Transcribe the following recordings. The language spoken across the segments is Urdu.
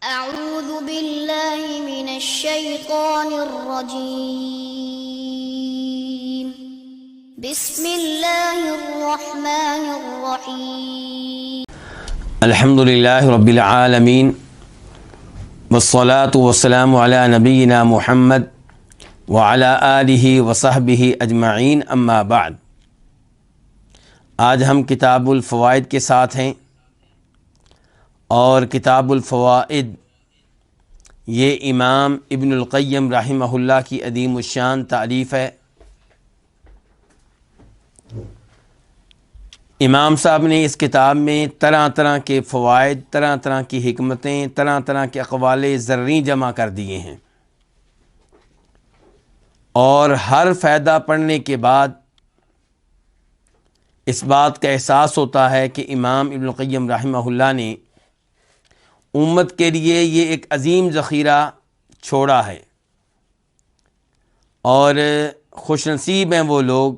أعوذ بالله من الشيطان الرجيم بسم الله الرحمن الرحيم الحمد لله رب العالمين والصلاة والسلام على نبينا محمد وعلى آلہ وصحبہ اجمعین اما بعد۔ آج ہم کتاب الفوائد کے ساتھ ہیں، اور کتاب الفوائد یہ امام ابن القیم رحمہ اللہ کی عظیم الشان تالیف ہے۔ امام صاحب نے اس کتاب میں طرح طرح کے فوائد، طرح طرح کی حکمتیں، طرح طرح کے اقوال زرعی جمع کر دیے ہیں، اور ہر فائدہ پڑھنے کے بعد اس بات کا احساس ہوتا ہے کہ امام ابن القیم رحمہ اللہ نے امت کے لیے یہ ایک عظیم ذخیرہ چھوڑا ہے، اور خوش نصیب ہیں وہ لوگ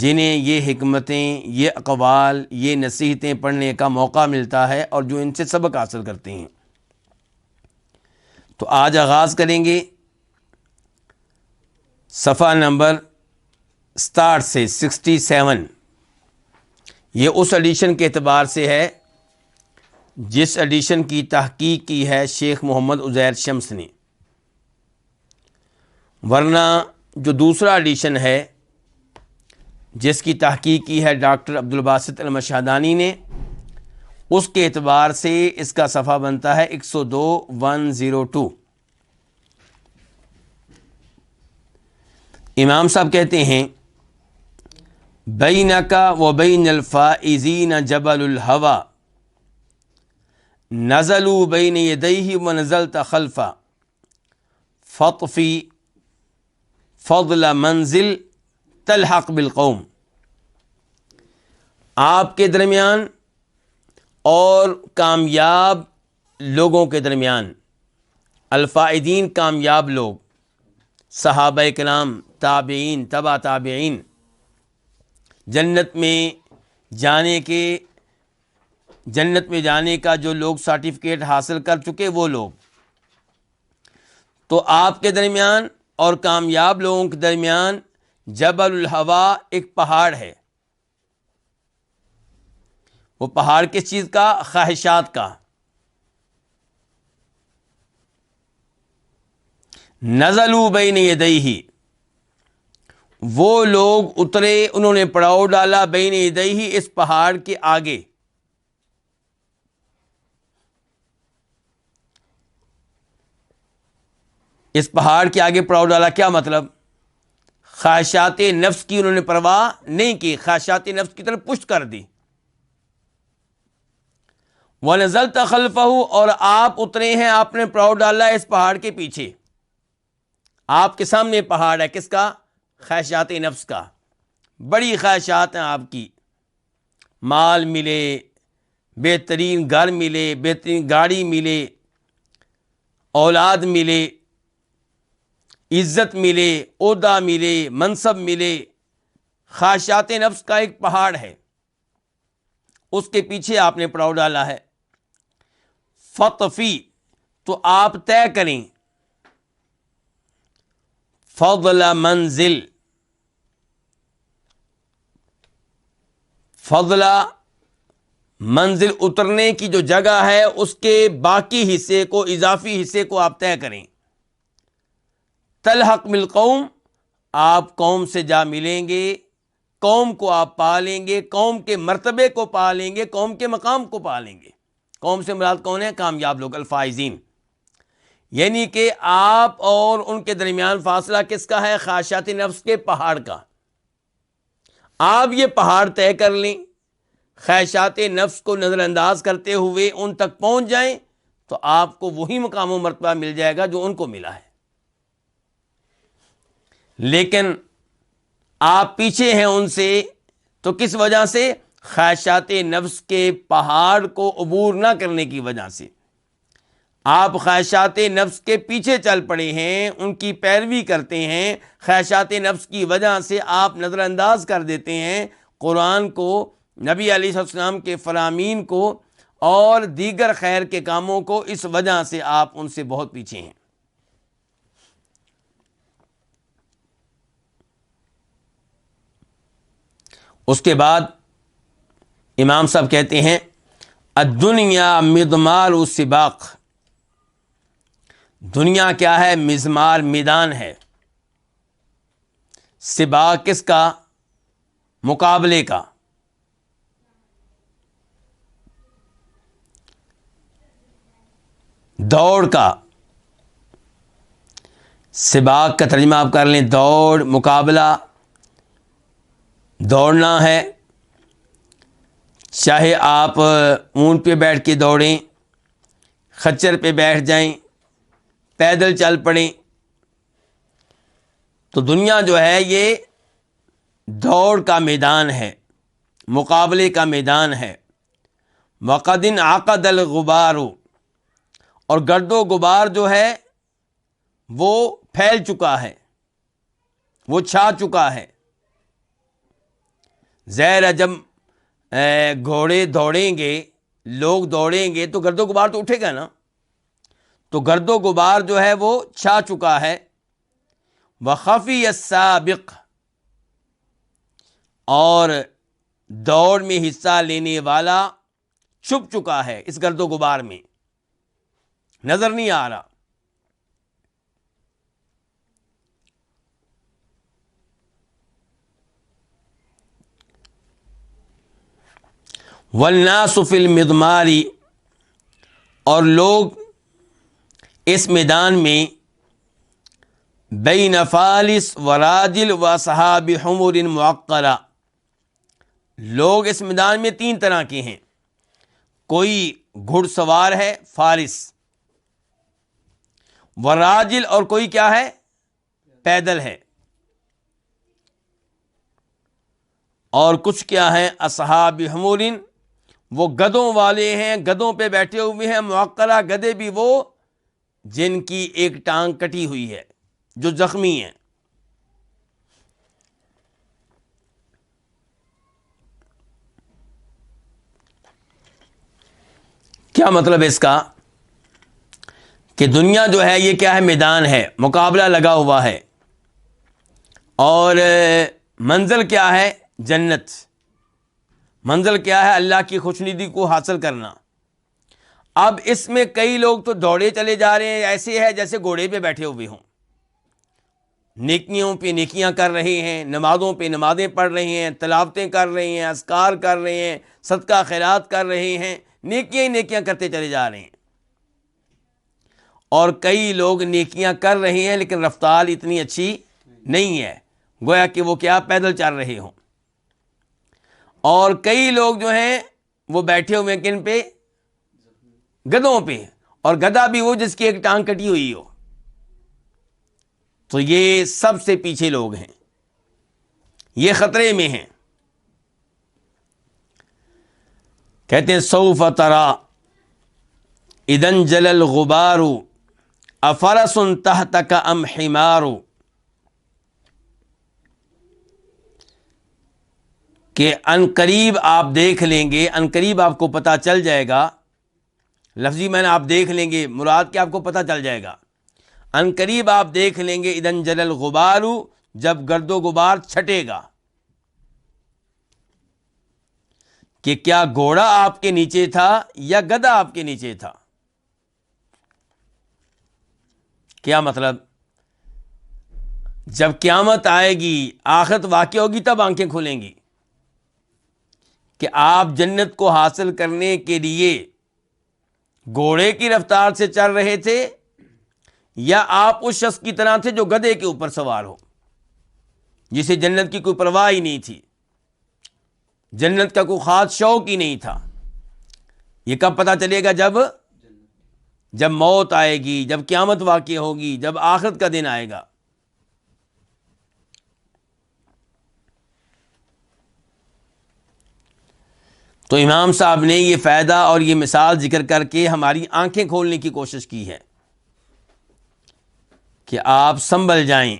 جنہیں یہ حکمتیں، یہ اقوال، یہ نصیحتیں پڑھنے کا موقع ملتا ہے اور جو ان سے سبق حاصل کرتے ہیں۔ تو آج آغاز کریں گے صفحہ نمبر 67 سے 67۔ یہ اس ایڈیشن کے اعتبار سے ہے جس ایڈیشن کی تحقیق کی ہے شیخ محمد عزیر شمس نے، ورنہ جو دوسرا ایڈیشن ہے جس کی تحقیق کی ہے ڈاکٹر عبدالباسط المشہدانی نے، اس کے اعتبار سے اس کا صفحہ بنتا ہے 102 امام صاحب کہتے ہیں بینک و بین الفائزین جبل الہوی نزلوا بین یدیہ ونزلت خلفہ فاطفی فضل منزل تلحق بالقوم۔ آپ کے درمیان اور کامیاب لوگوں کے درمیان، الفائدین کامیاب لوگ، صحابہ کرام، تابعین، تبع تابعین، جنت میں جانے کا جو لوگ سرٹیفکیٹ حاصل کر چکے وہ لوگ، تو آپ کے درمیان اور کامیاب لوگوں کے درمیان جبل الہوی ایک پہاڑ ہے۔ وہ پہاڑ کس چیز کا؟ خواہشات کا۔ نزلوا بین یدیہ، وہ لوگ اترے، انہوں نے پڑاؤ ڈالا بین یدیہ، اس پہاڑ کے آگے۔ اس پہاڑ کے آگے پڑاؤ ڈالا، کیا مطلب؟ خواہشات نفس کی انہوں نے پرواہ نہیں کی، خواہشات نفس کی طرف پشت کر دی۔ وَنَزَلْتَ خَلْفَهُ، اور آپ اترے ہیں، آپ نے پڑاؤ ڈالا اس پہاڑ کے پیچھے۔ آپ کے سامنے پہاڑ ہے، کس کا؟ خواہشات نفس کا۔ بڑی خواہشات ہیں آپ کی، مال ملے، بہترین گھر ملے، بہترین گاڑی ملے، اولاد ملے، عزت ملے، عہدہ ملے، منصب ملے۔ خواہشات نفس کا ایک پہاڑ ہے، اس کے پیچھے آپ نے پڑاؤ ڈالا ہے۔ فطفی، تو آپ طے کریں، فضل منزل، فضل منزل اترنے کی جو جگہ ہے اس کے باقی حصے کو، اضافی حصے کو آپ طے کریں۔ تلحق بالقوم، آپ قوم سے جا ملیں گے، قوم کو آپ پا لیں گے، قوم کے مرتبے کو پا لیں گے، قوم کے مقام کو پا لیں گے۔ قوم سے مراد کون ہے؟ کامیاب لوگ، الفائزین۔ یعنی کہ آپ اور ان کے درمیان فاصلہ کس کا ہے؟ خواہشات نفس کے پہاڑ کا۔ آپ یہ پہاڑ طے کر لیں، خواہشات نفس کو نظر انداز کرتے ہوئے ان تک پہنچ جائیں، تو آپ کو وہی مقام و مرتبہ مل جائے گا جو ان کو ملا ہے۔ لیکن آپ پیچھے ہیں ان سے، تو کس وجہ سے؟ خواہشات نفس کے پہاڑ کو عبور نہ کرنے کی وجہ سے۔ آپ خواہشات نفس کے پیچھے چل پڑے ہیں، ان کی پیروی کرتے ہیں، خواہشات نفس کی وجہ سے آپ نظر انداز کر دیتے ہیں قرآن کو، نبی علیہ السلام کے فرامین کو، اور دیگر خیر کے کاموں کو، اس وجہ سے آپ ان سے بہت پیچھے ہیں۔ اس کے بعد امام صاحب کہتے ہیں الدنیا مضمار السباق، دنیا کیا ہے؟ مضمار، میدان ہے۔ سباق کس کا؟ مقابلے کا۔ دوڑ کا۔ سباق کا ترجمہ آپ کر لیں دوڑ، مقابلہ، دوڑنا ہے۔ چاہے آپ اونٹ پہ بیٹھ کے دوڑیں، خچر پہ بیٹھ جائیں، پیدل چل پڑیں، تو دنیا جو ہے یہ دوڑ کا میدان ہے، مقابلے کا میدان ہے۔ وقد انعقد الغبار، اور گرد و غبار جو ہے وہ پھیل چکا ہے، وہ چھا چکا ہے۔ ظاہر ہے جب گھوڑے دوڑیں گے، لوگ دوڑیں گے تو گرد و غبار تو اٹھے گا نا، تو گرد و غبار جو ہے وہ چھا چکا ہے۔ وخفی السابق، اور دوڑ میں حصہ لینے والا چھپ چکا ہے اس گرد و غبار میں، نظر نہیں آ رہا۔ والناس فی المضمار، اور لوگ اس میدان میں بین فالس وراجل و اصحاب حمر معقرہ، لوگ اس میدان میں تین طرح کے ہیں۔ کوئی گھڑ سوار ہے، فارس، وراجل، اور کوئی کیا ہے؟ پیدل ہے، اور کچھ کیا ہے؟ اصحاب حمر، وہ گدھوں والے ہیں، گدھوں پہ بیٹھے ہوئے ہیں۔ معقرہ، گدھے بھی وہ جن کی ایک ٹانگ کٹی ہوئی ہے، جو زخمی ہیں۔ کیا مطلب ہے اس کا؟ کہ دنیا جو ہے یہ کیا ہے؟ میدان ہے، مقابلہ لگا ہوا ہے، اور منزل کیا ہے؟ جنت۔ منزل کیا ہے؟ اللہ کی خوشنودی کو حاصل کرنا۔ اب اس میں کئی لوگ تو دوڑے چلے جا رہے ہیں، ایسے ہے جیسے گھوڑے پہ بیٹھے ہوئے ہوں، نیکیوں پہ نیکیاں کر رہے ہیں، نمازوں پہ نمازیں پڑھ رہے ہیں، تلاوتیں کر رہے ہیں، اذکار کر رہے ہیں، صدقہ خیرات کر رہے ہیں، نیکیاں ہی نیکیاں کرتے چلے جا رہے ہیں۔ اور کئی لوگ نیکیاں کر رہے ہیں لیکن رفتار اتنی اچھی نہیں ہے، گویا کہ وہ کیا؟ پیدل چل رہے ہوں۔ اور کئی لوگ جو ہیں وہ بیٹھے ہوئے ہیں کن پہ؟ گدھوں پہ، اور گدھا بھی وہ جس کی ایک ٹانگ کٹی ہوئی ہو۔ تو یہ سب سے پیچھے لوگ ہیں، یہ خطرے میں ہیں۔ کہتے ہیں سوف ترى اذا انجلى الغبار افرس تحتك ام حمار، کہ ان قریب آپ دیکھ لیں گے، ان قریب آپ کو پتہ چل جائے گا، لفظی میں نے آپ دیکھ لیں گے، مراد کہ آپ کو پتہ چل جائے گا، ان قریب آپ دیکھ لیں گے اذا انجلى الغبار، جب گرد و غبار چھٹے گا، کہ کیا گھوڑا آپ کے نیچے تھا یا گدھا آپ کے نیچے تھا۔ کیا مطلب؟ جب قیامت آئے گی، آخرت واقع ہوگی، تب آنکھیں کھلیں گی کہ آپ جنت کو حاصل کرنے کے لیے گھوڑے کی رفتار سے چل رہے تھے یا آپ اس شخص کی طرح تھے جو گدھے کے اوپر سوار ہو، جسے جنت کی کوئی پرواہ ہی نہیں تھی، جنت کا کوئی خاص شوق ہی نہیں تھا۔ یہ کب پتہ چلے گا؟ جب موت آئے گی، جب قیامت واقع ہوگی، جب آخرت کا دن آئے گا۔ تو امام صاحب نے یہ فائدہ اور یہ مثال ذکر کر کے ہماری آنکھیں کھولنے کی کوشش کی ہے کہ آپ سنبھل جائیں،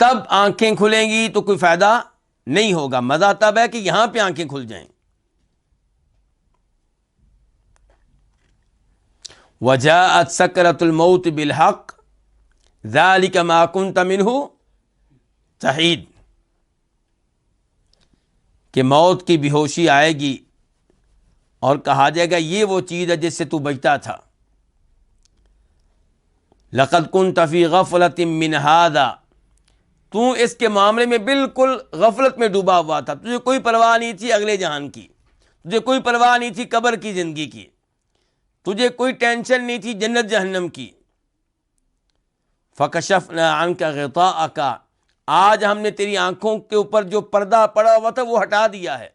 تب آنکھیں کھلیں گی تو کوئی فائدہ نہیں ہوگا۔ مزہ تب ہے کہ یہاں پہ آنکھیں کھل جائیں۔ وجاءت سکرۃ الموت بالحق ذلک ما کنت منہ تحید، کہ موت کی بے ہوشی آئے گی اور کہا جائے گا یہ وہ چیز ہے جس سے تو بچتا تھا. لقد كنت في غفلة من هذا، تو اس کے معاملے میں بالکل غفلت میں ڈوبا ہوا تھا. تجھے کوئی پرواہ نہیں تھی اگلے جہان کی، تجھے کوئی پرواہ نہیں تھی قبر کی زندگی کی، تجھے کوئی ٹینشن نہیں تھی جنت جہنم کی. فکشفنا عنک غطاءک، آج ہم نے تیری آنکھوں کے اوپر جو پردہ پڑا ہوا تھا وہ ہٹا دیا ہے.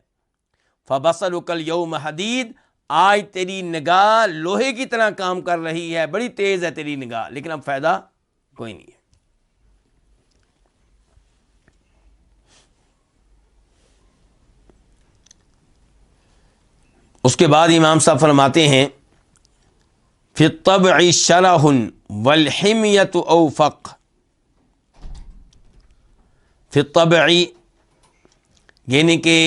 فبصرک اليوم حدید، آج تیری نگاہ لوہے کی طرح کام کر رہی ہے، بڑی تیز ہے تیری نگاہ، لیکن اب فائدہ کوئی نہیں ہے. اس کے بعد امام صاحب فرماتے ہیں فی الطبع شرح والحمیۃ اوفق. فی الطبع یعنی کہ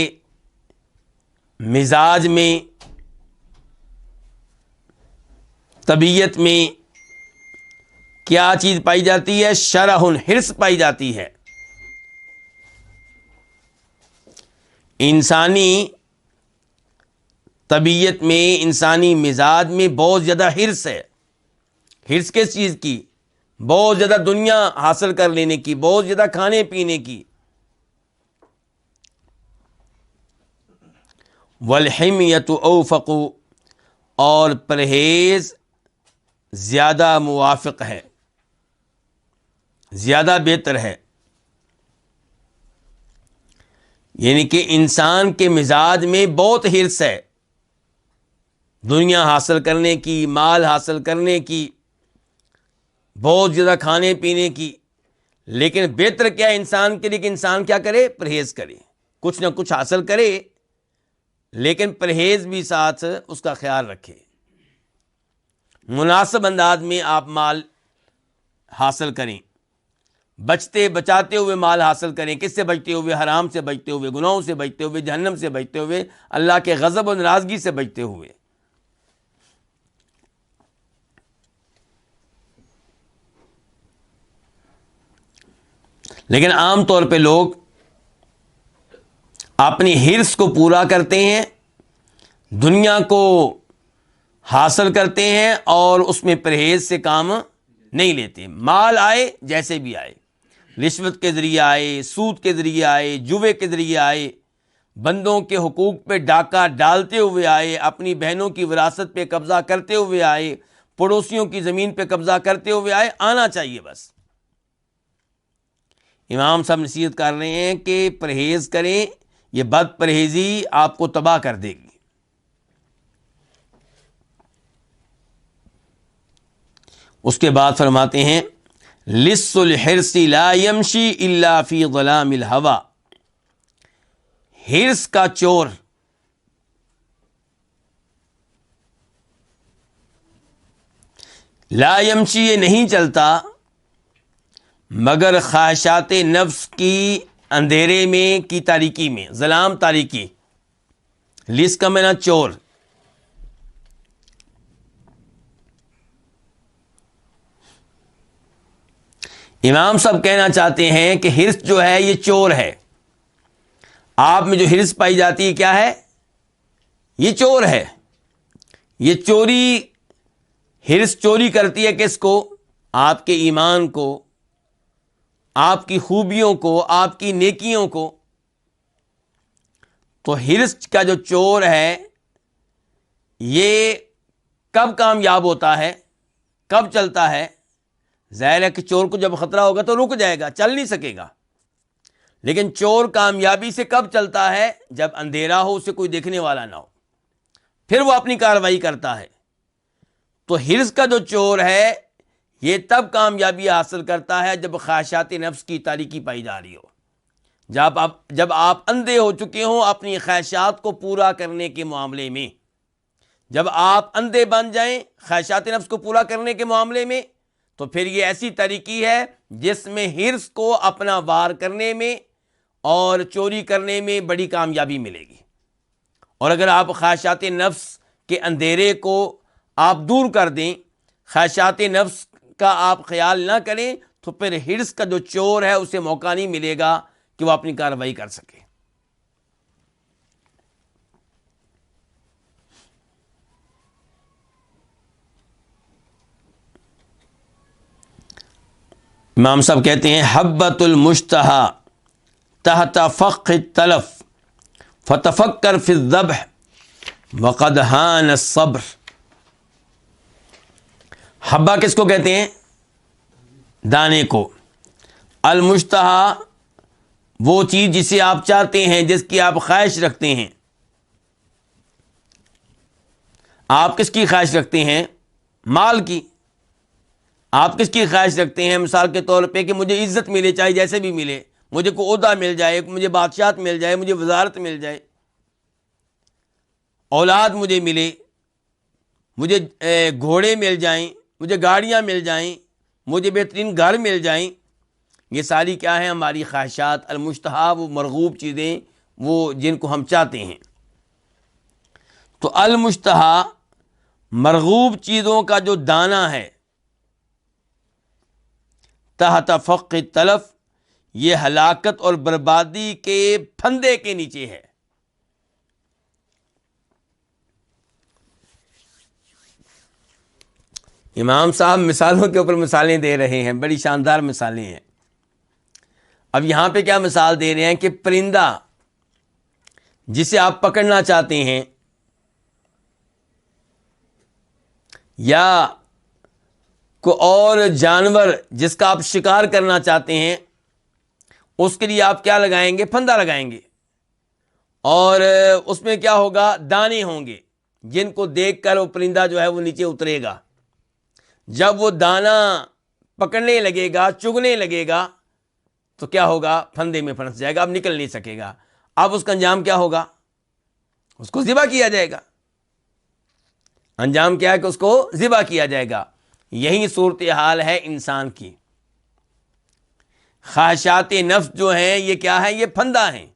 مزاج میں، طبیعت میں کیا چیز پائی جاتی ہے؟ شرح، حرص پائی جاتی ہے. انسانی طبیعت میں، انسانی مزاج میں بہت زیادہ حرص ہے. حرص کس چیز کی؟ بہت زیادہ دنیا حاصل کر لینے کی، بہت زیادہ کھانے پینے کی. والحمیۃ اوفق، اور پرہیز زیادہ موافق ہے، زیادہ بہتر ہے. یعنی کہ انسان کے مزاج میں بہت حرص ہے دنیا حاصل کرنے کی، مال حاصل کرنے کی، بہت زیادہ کھانے پینے کی. لیکن بہتر کیا ہے انسان کے لیے کہ انسان کیا کرے؟ پرہیز کرے، کچھ نہ کچھ حاصل کرے لیکن پرہیز بھی ساتھ اس کا خیال رکھے. مناسب انداز میں آپ مال حاصل کریں، بچتے بچاتے ہوئے مال حاصل کریں. کس سے بچتے ہوئے؟ حرام سے بچتے ہوئے، گناہوں سے بچتے ہوئے، جہنم سے بچتے ہوئے، اللہ کے غضب و ناراضگی سے بچتے ہوئے. لیکن عام طور پہ لوگ اپنی حرص کو پورا کرتے ہیں، دنیا کو حاصل کرتے ہیں اور اس میں پرہیز سے کام نہیں لیتے. مال آئے جیسے بھی آئے، رشوت کے ذریعے آئے، سود کے ذریعے آئے، جوے کے ذریعے آئے، بندوں کے حقوق پہ ڈاکہ ڈالتے ہوئے آئے، اپنی بہنوں کی وراثت پہ قبضہ کرتے ہوئے آئے، پڑوسیوں کی زمین پہ قبضہ کرتے ہوئے آئے، آنا چاہیے بس. امام صاحب نصیحت کر رہے ہیں کہ پرہیز کریں، یہ بد پرہیزی آپ کو تباہ کر دے گی. اس کے بعد فرماتے ہیں لص الحرص لا یمشی الا فی ظلام الہوی، حرص کا چور لا یمشی، یہ نہیں چلتا مگر خواہشات نفس کی اندھیرے میں، کی تاریکی میں. ظلام تاریکی، لص کا معنی چور. امام صاحب کہنا چاہتے ہیں کہ حرص جو ہے یہ چور ہے. آپ میں جو حرص پائی جاتی ہے کیا ہے؟ یہ چور ہے. یہ چوری، حرص چوری کرتی ہے کس کو؟ آپ کے ایمان کو، آپ کی خوبیوں کو، آپ کی نیکیوں کو. تو حرص کا جو چور ہے یہ کب کامیاب ہوتا ہے، کب چلتا ہے؟ ظاہر ہے کہ چور کو جب خطرہ ہوگا تو رک جائے گا، چل نہیں سکے گا. لیکن چور کامیابی سے کب چلتا ہے؟ جب اندھیرا ہو، اسے کوئی دیکھنے والا نہ ہو، پھر وہ اپنی کارروائی کرتا ہے. تو حرص کا جو چور ہے یہ تب کامیابی حاصل کرتا ہے جب خواہشات نفس کی تاریکی پائی جا رہی ہو، جب آپ اندھے ہو چکے ہوں اپنی خواہشات کو پورا کرنے کے معاملے میں. جب آپ اندھے بن جائیں خواہشات نفس کو پورا کرنے کے معاملے میں، تو پھر یہ ایسی طریقی ہے جس میں حرص کو اپنا وار کرنے میں اور چوری کرنے میں بڑی کامیابی ملے گی. اور اگر آپ خواہشات نفس کے اندھیرے کو آپ دور کر دیں خواہشات نفس کا آپ خیال نہ کریں تو پھر حرص کا جو چور ہے اسے موقع نہیں ملے گا کہ وہ اپنی کارروائی کر سکے۔ امام صاحب کہتے ہیں حبۃ المشتہا تحت فخ التلف فتفکر فی الذبح وقد حان الصبر۔ حبہ کس کو کہتے ہیں؟ دانے کو۔ المشتہا وہ چیز جسے آپ چاہتے ہیں، جس کی آپ خواہش رکھتے ہیں۔ آپ کس کی خواہش رکھتے ہیں؟ مال کی۔ آپ کس کی خواہش رکھتے ہیں؟ مثال کے طور پہ کہ مجھے عزت ملے، چاہے جیسے بھی ملے، مجھے کوئی عہدہ مل جائے، مجھے بادشاہت مل جائے، مجھے وزارت مل جائے، اولاد مجھے ملے، مجھے گھوڑے مل جائیں، مجھے گاڑیاں مل جائیں، مجھے بہترین گھر مل جائیں۔ یہ ساری کیا ہیں؟ ہماری خواہشات۔ المشتہا وہ مرغوب چیزیں، وہ جن کو ہم چاہتے ہیں۔ تو المشتہا مرغوب چیزوں کا جو دانہ ہے، تحت فخ التلف، یہ ہلاکت اور بربادی کے پھندے کے نیچے ہے۔ امام صاحب مثالوں کے اوپر مثالیں دے رہے ہیں، بڑی شاندار مثالیں ہیں۔ اب یہاں پہ کیا مثال دے رہے ہیں کہ پرندہ جسے آپ پکڑنا چاہتے ہیں، یا کوئی اور جانور جس کا آپ شکار کرنا چاہتے ہیں، اس کے لیے آپ کیا لگائیں گے؟ پھندا لگائیں گے، اور اس میں کیا ہوگا؟ دانے ہوں گے جن کو دیکھ کر وہ پرندہ جو ہے وہ نیچے اترے گا۔ جب وہ دانہ پکڑنے لگے گا، چگنے لگے گا، تو کیا ہوگا؟ پھندے میں پھنس جائے گا، اب نکل نہیں سکے گا۔ اب اس کا انجام کیا ہوگا؟ اس کو ذبح کیا جائے گا۔ انجام کیا ہے کہ اس کو ذبح کیا جائے گا۔ یہی صورتحال ہے انسان کی۔ خواہشات نفس جو ہیں یہ کیا ہے؟ یہ پھندا ہیں۔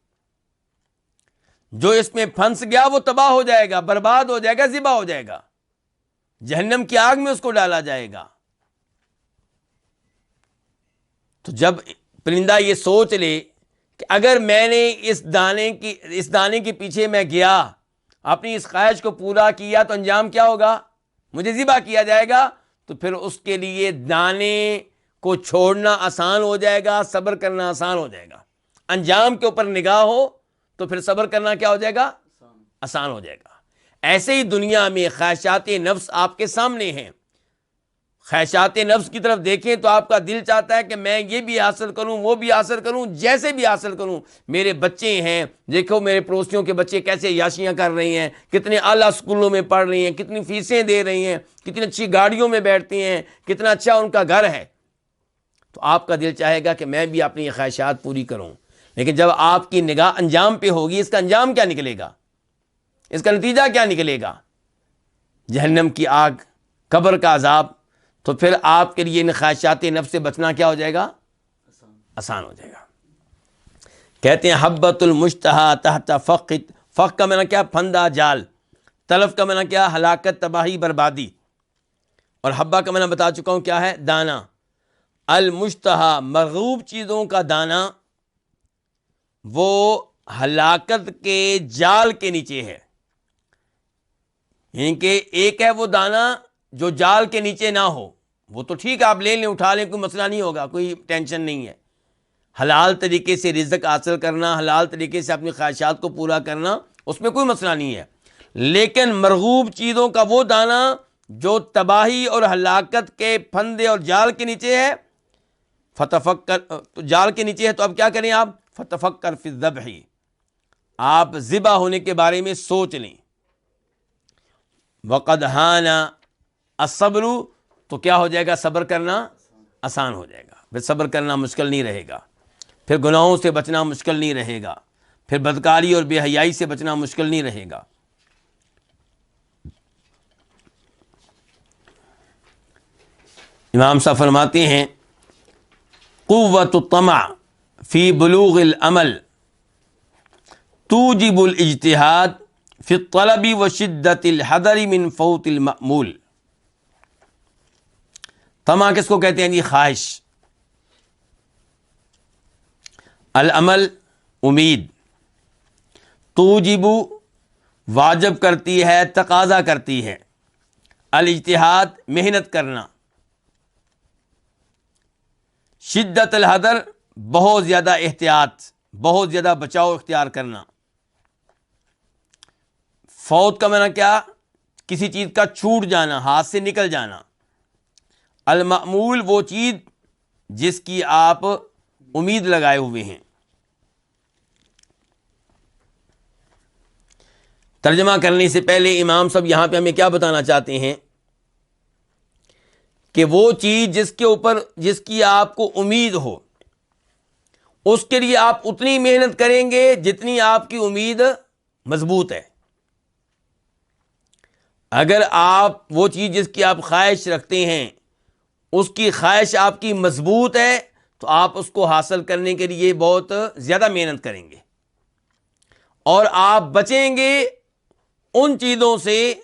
جو اس میں پھنس گیا وہ تباہ ہو جائے گا، برباد ہو جائے گا، ذبح ہو جائے گا، جہنم کی آگ میں اس کو ڈالا جائے گا۔ تو جب پرندہ یہ سوچ لے کہ اگر میں نے اس دانے کے پیچھے میں گیا، اپنی اس خواہش کو پورا کیا، تو انجام کیا ہوگا؟ مجھے ذبح کیا جائے گا۔ تو پھر اس کے لیے دانے کو چھوڑنا آسان ہو جائے گا، صبر کرنا آسان ہو جائے گا۔ انجام کے اوپر نگاہ ہو تو پھر صبر کرنا کیا ہو جائے گا؟ آسان ہو جائے گا۔ ایسے ہی دنیا میں خواہشات نفس آپ کے سامنے ہیں۔ خواہشات نفس کی طرف دیکھیں تو آپ کا دل چاہتا ہے کہ میں یہ بھی حاصل کروں، وہ بھی حاصل کروں، جیسے بھی حاصل کروں۔ میرے بچے ہیں، دیکھو میرے پڑوسیوں کے بچے کیسے عیاشیاں کر رہے ہیں، کتنے اعلیٰ اسکولوں میں پڑھ رہی ہیں، کتنی فیسیں دے رہی ہیں، کتنی اچھی گاڑیوں میں بیٹھتی ہیں، کتنا اچھا ان کا گھر ہے۔ تو آپ کا دل چاہے گا کہ میں بھی اپنی خواہشات پوری کروں۔ لیکن جب آپ کی نگاہ انجام پہ ہوگی، اس کا انجام کیا نکلے گا؟ اس کا نتیجہ کیا نکلے گا؟ جہنم کی آگ، قبر کا عذاب۔ تو پھر آپ کے لیے ان خواہشات نفس سے بچنا کیا ہو جائے گا؟ آسان ہو جائے گا۔ کہتے ہیں حبۃ المشتہا تحت فخ کا معنی کیا؟ پھندا، جال۔ تلف کا معنی کیا؟ ہلاکت، تباہی، بربادی۔ اور حبہ کا معنی بتا چکا ہوں کیا ہے؟ دانا۔ المشتہا مرغوب چیزوں کا دانا وہ ہلاکت کے جال کے نیچے ہے۔ یعنی کہ ایک ہے وہ دانا جو جال کے نیچے نہ ہو، وہ تو ٹھیک ہے آپ لے لیں، اٹھا لیں، کوئی مسئلہ نہیں ہوگا، کوئی ٹینشن نہیں ہے۔ حلال طریقے سے رزق حاصل کرنا، حلال طریقے سے اپنی خواہشات کو پورا کرنا، اس میں کوئی مسئلہ نہیں ہے۔ لیکن مرغوب چیزوں کا وہ دانا جو تباہی اور ہلاکت کے پھندے اور جال کے نیچے ہے، جال کے نیچے ہے، تو اب کیا کریں آپ؟ فتفکر فی الذبح، آپ ذبح ہونے کے بارے میں سوچ لیں۔ وقد حان الصبر، تو کیا ہو جائے گا؟ صبر کرنا آسان ہو جائے گا، پھر صبر کرنا مشکل نہیں رہے گا، پھر گناہوں سے بچنا مشکل نہیں رہے گا، پھر بدکاری اور بے حیائی سے بچنا مشکل نہیں رہے گا۔ امام صاحب فرماتے ہیں قوت الطمع فی بلوغ العمل توجب الاجتہاد فی الطلب وشدت الحذر من فوت المأمول۔ طمع کس کو کہتے ہیں جی؟ خواہش. العمل امید، توجب واجب کرتی ہے، تقاضا کرتی ہے، الاجتہاد محنت کرنا، شدت الحذر بہت زیادہ احتیاط، بہت زیادہ بچاؤ اختیار کرنا. فوت کا معنی کیا؟ کسی چیز کا چھوٹ جانا، ہاتھ سے نکل جانا. المأمول وہ چیز جس کی آپ امید لگائے ہوئے ہیں. ترجمہ کرنے سے پہلے امام صاحب یہاں پہ ہمیں کیا بتانا چاہتے ہیں کہ وہ چیز جس کی آپ کو امید ہو، اس کے لیے آپ اتنی محنت کریں گے جتنی آپ کی امید مضبوط ہے. اگر آپ وہ چیز جس کی آپ خواہش رکھتے ہیں اس کی خواہش آپ کی مضبوط ہے تو آپ اس کو حاصل کرنے کے لیے بہت زیادہ محنت کریں گے، اور آپ بچیں گے ان چیزوں سے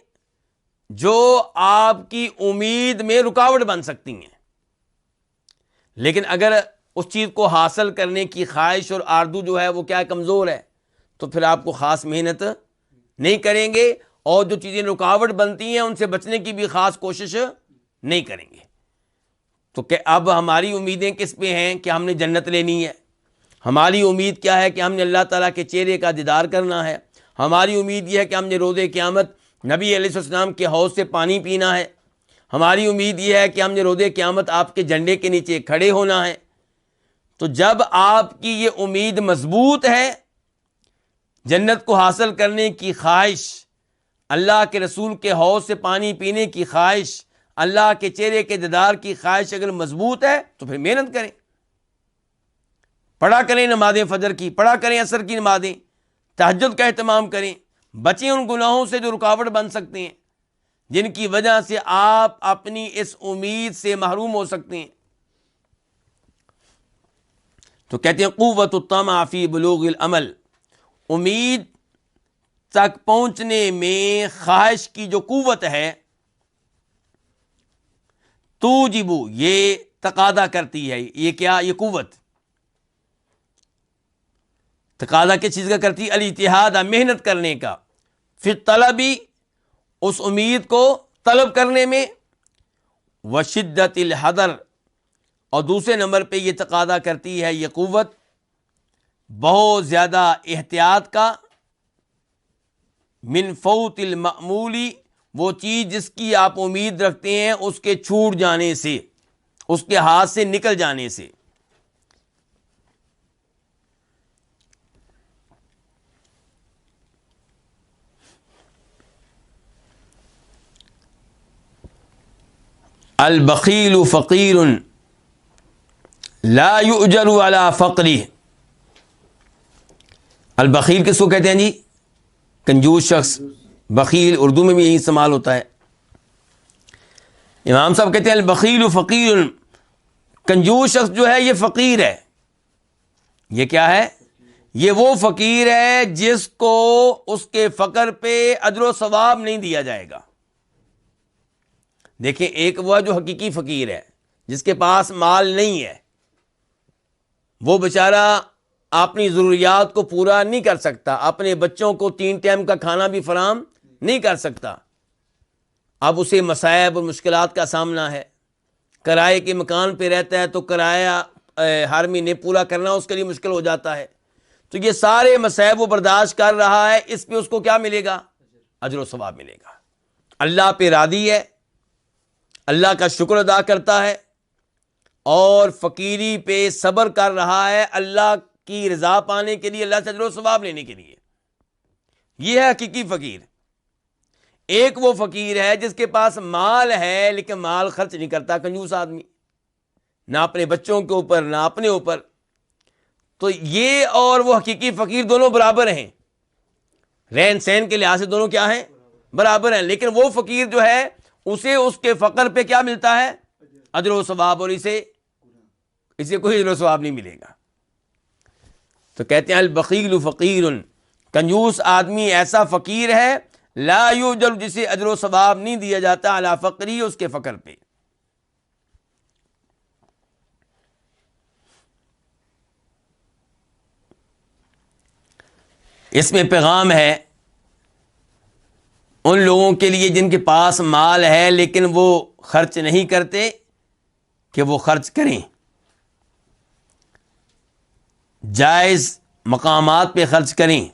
جو آپ کی امید میں رکاوٹ بن سکتی ہیں. لیکن اگر اس چیز کو حاصل کرنے کی خواہش اور آرزو جو ہے وہ کیا کمزور ہے، تو پھر آپ کو خاص محنت نہیں کریں گے، اور جو چیزیں رکاوٹ بنتی ہیں ان سے بچنے کی بھی خاص کوشش نہیں کریں گے. تو کہ اب ہماری امیدیں کس پہ ہیں کہ ہم نے جنت لینی ہے، ہماری امید کیا ہے کہ ہم نے اللہ تعالیٰ کے چہرے کا دیدار کرنا ہے، ہماری امید یہ ہے کہ ہم نے روز قیامت نبی علیہ السلام کے حوض سے پانی پینا ہے، ہماری امید یہ ہے کہ ہم نے روز قیامت آپ کے جھنڈے کے نیچے کھڑے ہونا ہے. تو جب آپ کی یہ امید مضبوط ہے، جنت کو حاصل کرنے کی خواہش، اللہ کے رسول کے حوض سے پانی پینے کی خواہش، اللہ کے چہرے کے دیدار کی خواہش اگر مضبوط ہے تو پھر محنت کریں، پڑھا کریں نمازیں فجر کی، پڑھا کریں عصر کی نمازیں، تہجد کا اہتمام کریں، بچیں ان گناہوں سے جو رکاوٹ بن سکتے ہیں، جن کی وجہ سے آپ اپنی اس امید سے محروم ہو سکتے ہیں. تو کہتے ہیں قوت الطمع فی بلوغ العمل، امید تک پہنچنے میں خواہش کی جو قوت ہے، توجب یہ تقاضا کرتی ہے. یہ کیا؟ یہ قوت تقاضا کس چیز کا کرتی ہے؟ الاجتہاد محنت کرنے کا، پھر طلبی اس امید کو طلب کرنے میں، وشدت الحذر اور دوسرے نمبر پہ یہ تقاضا کرتی ہے یہ قوت بہت زیادہ احتیاط کا، من فوت المأمولی وہ چیز جس کی آپ امید رکھتے ہیں اس کے چھوٹ جانے سے، اس کے ہاتھ سے نکل جانے سے. البخیل فقیر لا یؤجر علی فقرہ. البخیل کس کو کہتے ہیں جی؟ کنجوس شخص. بخیل اردو میں بھی یہی استعمال ہوتا ہے. امام صاحب کہتے ہیں البخیل فقیر، کنجوس شخص جو ہے یہ فقیر ہے. یہ کیا ہے؟ یہ وہ فقیر ہے جس کو اس کے فقر پہ اجر و ثواب نہیں دیا جائے گا. دیکھیں، ایک وہ جو حقیقی فقیر ہے جس کے پاس مال نہیں ہے، وہ بیچارہ اپنی ضروریات کو پورا نہیں کر سکتا، اپنے بچوں کو 3 ٹائم کا کھانا بھی فراہم نہیں کر سکتا. اب اسے مصائب اور مشکلات کا سامنا ہے. کرائے کے مکان پہ رہتا ہے تو کرایہ ہر مہینے پورا کرنا اس کے لیے مشکل ہو جاتا ہے. تو یہ سارے مصائب وہ برداشت کر رہا ہے، اس پہ اس کو کیا ملے گا؟ اجر و ثواب ملے گا. اللہ پہ راضی ہے، اللہ کا شکر ادا کرتا ہے، اور فقیری پہ صبر کر رہا ہے اللہ کی رضا پانے کے لیے، اللہ سے اجر و ثواب لینے کے لیے. یہ ہے حقیقی فقیر. ایک وہ فقیر ہے جس کے پاس مال ہے لیکن مال خرچ نہیں کرتا، کنجوس آدمی، نہ اپنے بچوں کے اوپر نہ اپنے اوپر. تو یہ اور وہ حقیقی فقیر دونوں برابر ہیں، رہن سہن کے لحاظ سے دونوں کیا ہیں؟ برابر ہیں. لیکن وہ فقیر جو ہے اسے اس کے فقر پہ کیا ملتا ہے؟ اجر و ثواب، اور اسے کوئی اجر و ثواب نہیں ملے گا. تو کہتے ہیں البخیل فقیر، کنجوس آدمی ایسا فقیر ہے لا یؤجر جسے اجر و ثواب نہیں دیا جاتا علی فقری، اس کے فقر پہ. اس میں پیغام ہے ان لوگوں کے لیے جن کے پاس مال ہے لیکن وہ خرچ نہیں کرتے کہ وہ خرچ کریں، جائز مقامات پہ خرچ کریں۔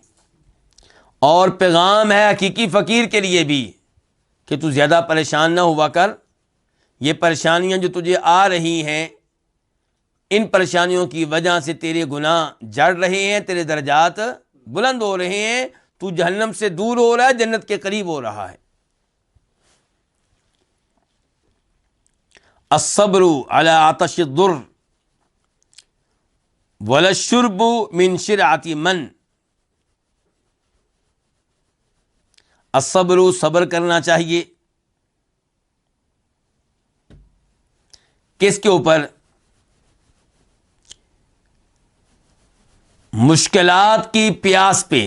اور پیغام ہے حقیقی فقیر کے لیے بھی کہ تو زیادہ پریشان نہ ہوا کر، یہ پریشانیاں جو تجھے آ رہی ہیں ان پریشانیوں کی وجہ سے تیرے گناہ جڑ رہے ہیں، تیرے درجات بلند ہو رہے ہیں، تو جہنم سے دور ہو رہا ہے، جنت کے قریب ہو رہا ہے۔ الصبر علی آتش الضر ولا الشرب من شرعۃ من۔ الصبر، صبر کرنا چاہیے، کس کے اوپر؟ مشکلات کی پیاس پہ،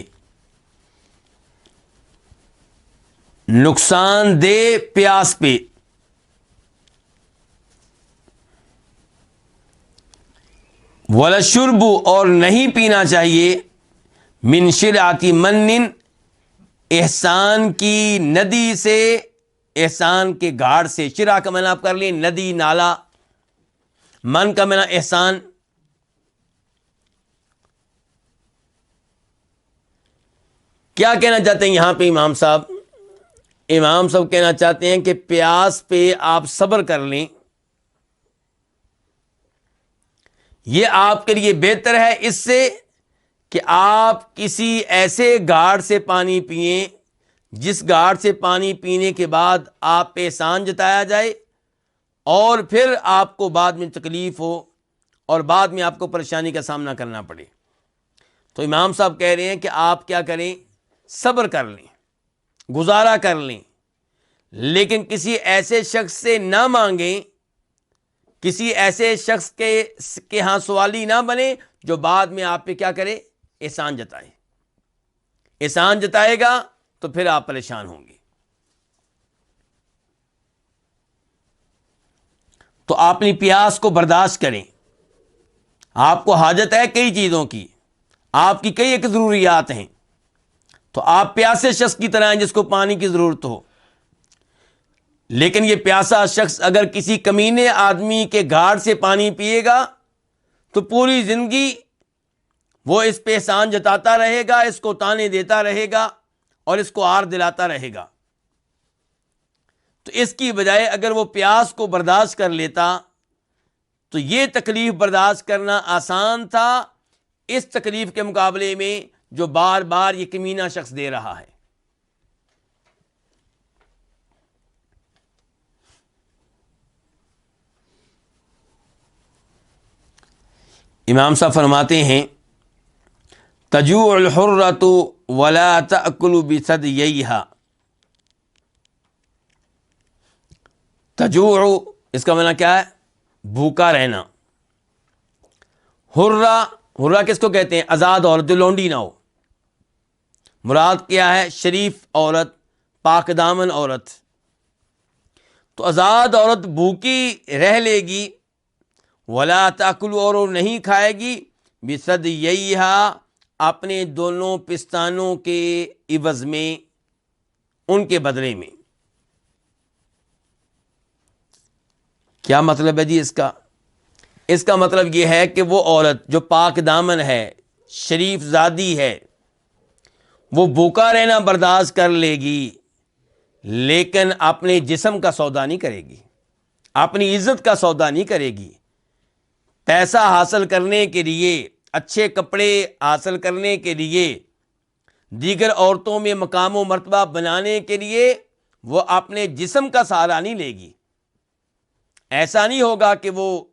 نقصان دہ پیاس پہ۔ ولا شرب، اور نہیں پینا چاہیے، من شرعۃ من، احسان کی ندی سے، احسان کے گھاڑ سے۔ شرع کا معنی آپ کر لیں ندی، نالا، من کا معنی احسان۔ کیا کہنا چاہتے ہیں یہاں پہ امام صاحب؟ امام صاحب کہنا چاہتے ہیں کہ پیاس پہ آپ صبر کر لیں، یہ آپ کے لیے بہتر ہے اس سے کہ آپ کسی ایسے گھاٹ سے پانی پئیں جس گھاٹ سے پانی پینے کے بعد آپ پہ احسان جتایا جائے اور پھر آپ کو بعد میں تکلیف ہو اور بعد میں آپ کو پریشانی کا سامنا کرنا پڑے۔ تو امام صاحب کہہ رہے ہیں کہ آپ کیا کریں؟ صبر کر لیں، گزارا کر لیں، لیکن کسی ایسے شخص سے نہ مانگیں، کسی ایسے شخص کے ہاں سوالی نہ بنے جو بعد میں آپ پہ کیا کرے؟ احسان جتائے۔ احسان جتائے گا تو پھر آپ پریشان ہوں گے۔ تو آپ اپنی پیاس کو برداشت کریں۔ آپ کو حاجت ہے کئی چیزوں کی، آپ کی کئی ایک ضروریات ہیں، تو آپ پیاسے شخص کی طرح ہیں جس کو پانی کی ضرورت ہو، لیکن یہ پیاسا شخص اگر کسی کمینے آدمی کے گھاٹ سے پانی پیے گا تو پوری زندگی وہ اس پہ احسان جتاتا رہے گا، اس کو تانے دیتا رہے گا اور اس کو آر دلاتا رہے گا۔ تو اس کی بجائے اگر وہ پیاس کو برداشت کر لیتا تو یہ تکلیف برداشت کرنا آسان تھا اس تکلیف کے مقابلے میں جو بار بار یہ کمینہ شخص دے رہا ہے۔ امام صاحب فرماتے ہیں تجوع الحرۃ ولا تأکل بثدیہا۔ تجوع اس کا معنی کیا ہے؟ بھوکا رہنا۔ حرہ کس کو کہتے ہیں؟ آزاد عورت جو لونڈی نہ ہو۔ مراد کیا ہے؟ شریف عورت، پاک دامن عورت۔ تو آزاد عورت بھوکی رہ لے گی، ولا تاکل، اور وہ نہیں کھائے گی، بثدیہا، اپنے دونوں پستانوں کے عوض میں، ان کے بدلے میں۔ کیا مطلب ہے جی اس کا؟ اس کا مطلب یہ ہے کہ وہ عورت جو پاک دامن ہے، شریف زادی ہے، وہ بھوکا رہنا برداشت کر لے گی لیکن اپنے جسم کا سودا نہیں کرے گی، اپنی عزت کا سودا نہیں کرے گی۔ پیسہ حاصل کرنے کے لیے، اچھے کپڑے حاصل کرنے کے لیے، دیگر عورتوں میں مقام و مرتبہ بنانے کے لیے وہ اپنے جسم کا سہارا نہیں لے گی۔ ایسا نہیں ہوگا کہ وہ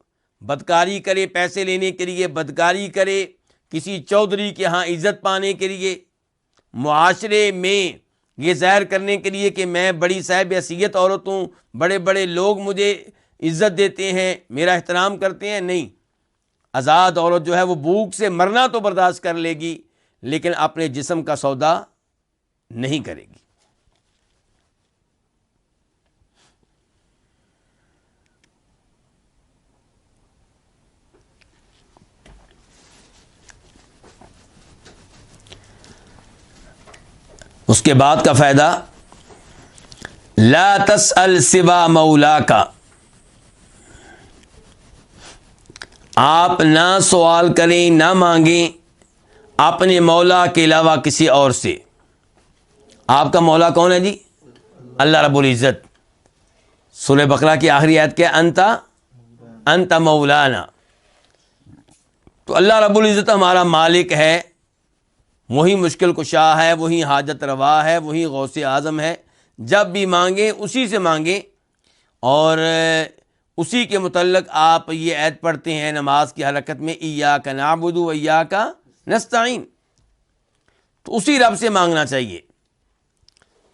بدکاری کرے، پیسے لینے کے لیے بدکاری کرے، کسی چودھری کے ہاں عزت پانے کے لیے، معاشرے میں یہ ظاہر کرنے کے لیے کہ میں بڑی صاحب حیثیت عورت ہوں، بڑے بڑے لوگ مجھے عزت دیتے ہیں، میرا احترام کرتے ہیں۔ نہیں، آزاد عورت جو ہے وہ بھوک سے مرنا تو برداشت کر لے گی لیکن اپنے جسم کا سودا نہیں کرے گی۔ اس کے بعد کا فائدہ، لا تسأل سوا مولا کا، آپ نہ سوال کریں، نہ مانگیں اپنے مولا کے علاوہ کسی اور سے۔ آپ کا مولا کون ہے جی؟ اللہ رب العزت۔ سورہ بقرہ کی آخری آیت کیا؟ انت مولانا۔ تو اللہ رب العزت ہمارا مالک ہے، وہی مشکل کشا ہے، وہی حاجت روا ہے، وہی غوث اعظم ہے۔ جب بھی مانگیں اسی سے مانگیں، اور اسی کے متعلق آپ یہ آیت پڑھتے ہیں نماز کی حرکت میں، ایاک نعبد و ایاک نستعین، تو اسی رب سے مانگنا چاہیے۔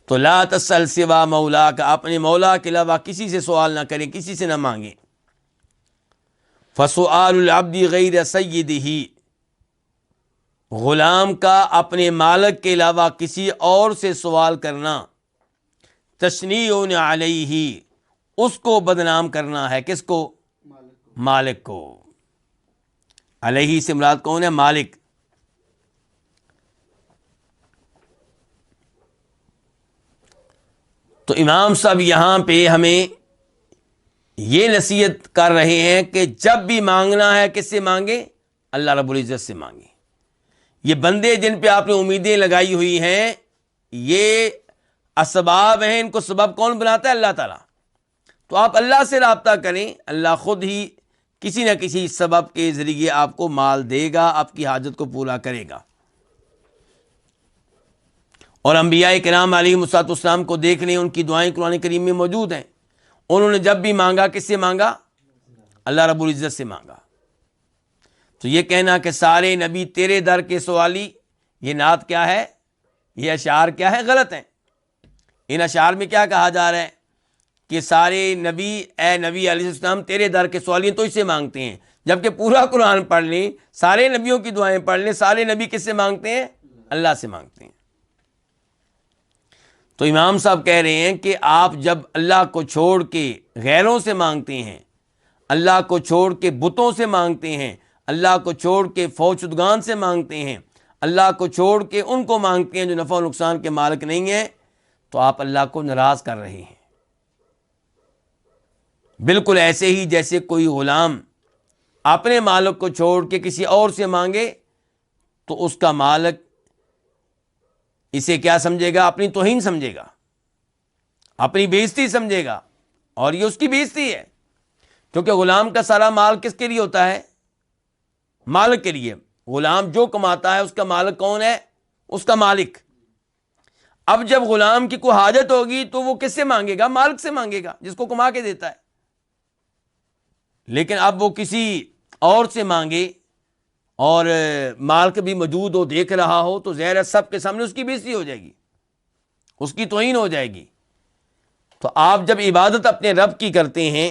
تو لا تسأل سوا مولا کا، اپنے مولا کے علاوہ کسی سے سوال نہ کریں، کسی سے نہ مانگیں۔ فسؤال العبد غیر سیدہ، غلام کا اپنے مالک کے علاوہ کسی اور سے سوال کرنا، تشنیع علیہ، اس کو بدنام کرنا ہے۔ کس کو؟ مالک کو۔ علیہ سے مراد کون ہے؟ مالک۔ تو امام صاحب یہاں پہ ہمیں یہ نصیحت کر رہے ہیں کہ جب بھی مانگنا ہے کس سے مانگیں؟ اللہ رب العزت سے مانگیں۔ یہ بندے جن پہ آپ نے امیدیں لگائی ہوئی ہیں، یہ اسباب ہیں، ان کو سبب کون بناتا ہے؟ اللہ تعالیٰ۔ تو آپ اللہ سے رابطہ کریں، اللہ خود ہی کسی نہ کسی سبب کے ذریعے آپ کو مال دے گا، آپ کی حاجت کو پورا کرے گا۔ اور انبیاء کرام علیہ الصلوۃ والسلام کو دیکھ لیں، ان کی دعائیں قرآن کریم میں موجود ہیں۔ انہوں نے جب بھی مانگا کس سے مانگا؟ اللہ رب العزت سے مانگا۔ تو یہ کہنا کہ سارے نبی تیرے در کے سوالی، یہ نعت کیا ہے؟ یہ اشعار کیا ہے؟ غلط ہیں۔ ان اشعار میں کیا کہا جا رہا ہے کہ سارے نبی، اے نبی علیہ السلام تیرے در کے سوالی تو اس سے مانگتے ہیں، جبکہ پورا قرآن پڑھ لیں، سارے نبیوں کی دعائیں پڑھ لیں، سارے نبی کس سے مانگتے ہیں؟ اللہ سے مانگتے ہیں۔ تو امام صاحب کہہ رہے ہیں کہ آپ جب اللہ کو چھوڑ کے غیروں سے مانگتے ہیں، اللہ کو چھوڑ کے بتوں سے مانگتے ہیں، اللہ کو چھوڑ کے فوج شدگان سے مانگتے ہیں، اللہ کو چھوڑ کے ان کو مانگتے ہیں جو نفع و نقصان کے مالک نہیں ہیں، تو آپ اللہ کو ناراض کر رہے ہیں۔ بالکل ایسے ہی جیسے کوئی غلام اپنے مالک کو چھوڑ کے کسی اور سے مانگے تو اس کا مالک اسے کیا سمجھے گا؟ اپنی توہین سمجھے گا، اپنی بے عزتی سمجھے گا، اور یہ اس کی بے عزتی ہے، کیونکہ غلام کا سارا مال کس کے لیے ہوتا ہے؟ مالک کے لیے۔ غلام جو کماتا ہے اس کا مالک کون ہے؟ اس کا مالک۔ اب جب غلام کی کوئی حاجت ہوگی تو وہ کس سے مانگے گا؟ مالک سے مانگے گا، جس کو کما کے دیتا ہے۔ لیکن اب وہ کسی اور سے مانگے اور مالک بھی موجود ہو، دیکھ رہا ہو، تو ظاہر ہے سب کے سامنے اس کی بے عزتی ہو جائے گی، اس کی توہین ہو جائے گی۔ تو آپ جب عبادت اپنے رب کی کرتے ہیں،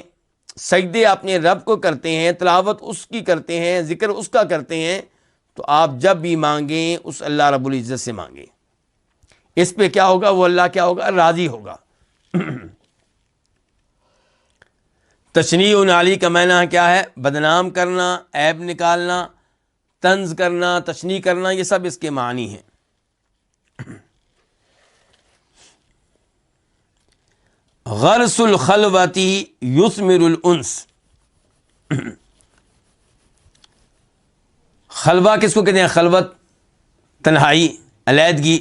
سجدے اپنے رب کو کرتے ہیں، تلاوت اس کی کرتے ہیں، ذکر اس کا کرتے ہیں، تو آپ جب بھی مانگیں اس اللہ رب العزت سے مانگیں۔ اس پہ کیا ہوگا؟ وہ اللہ کیا ہوگا؟ راضی ہوگا۔ تشنیع علی کا معنی کیا ہے؟ بدنام کرنا، عیب نکالنا، طنز کرنا، تشنیع کرنا، یہ سب اس کے معنی ہیں۔ غرس الخلوتی یثمر الانس، خلوہ کس کو کہتے ہیں؟ خلوت، تنہائی، علیحدگی۔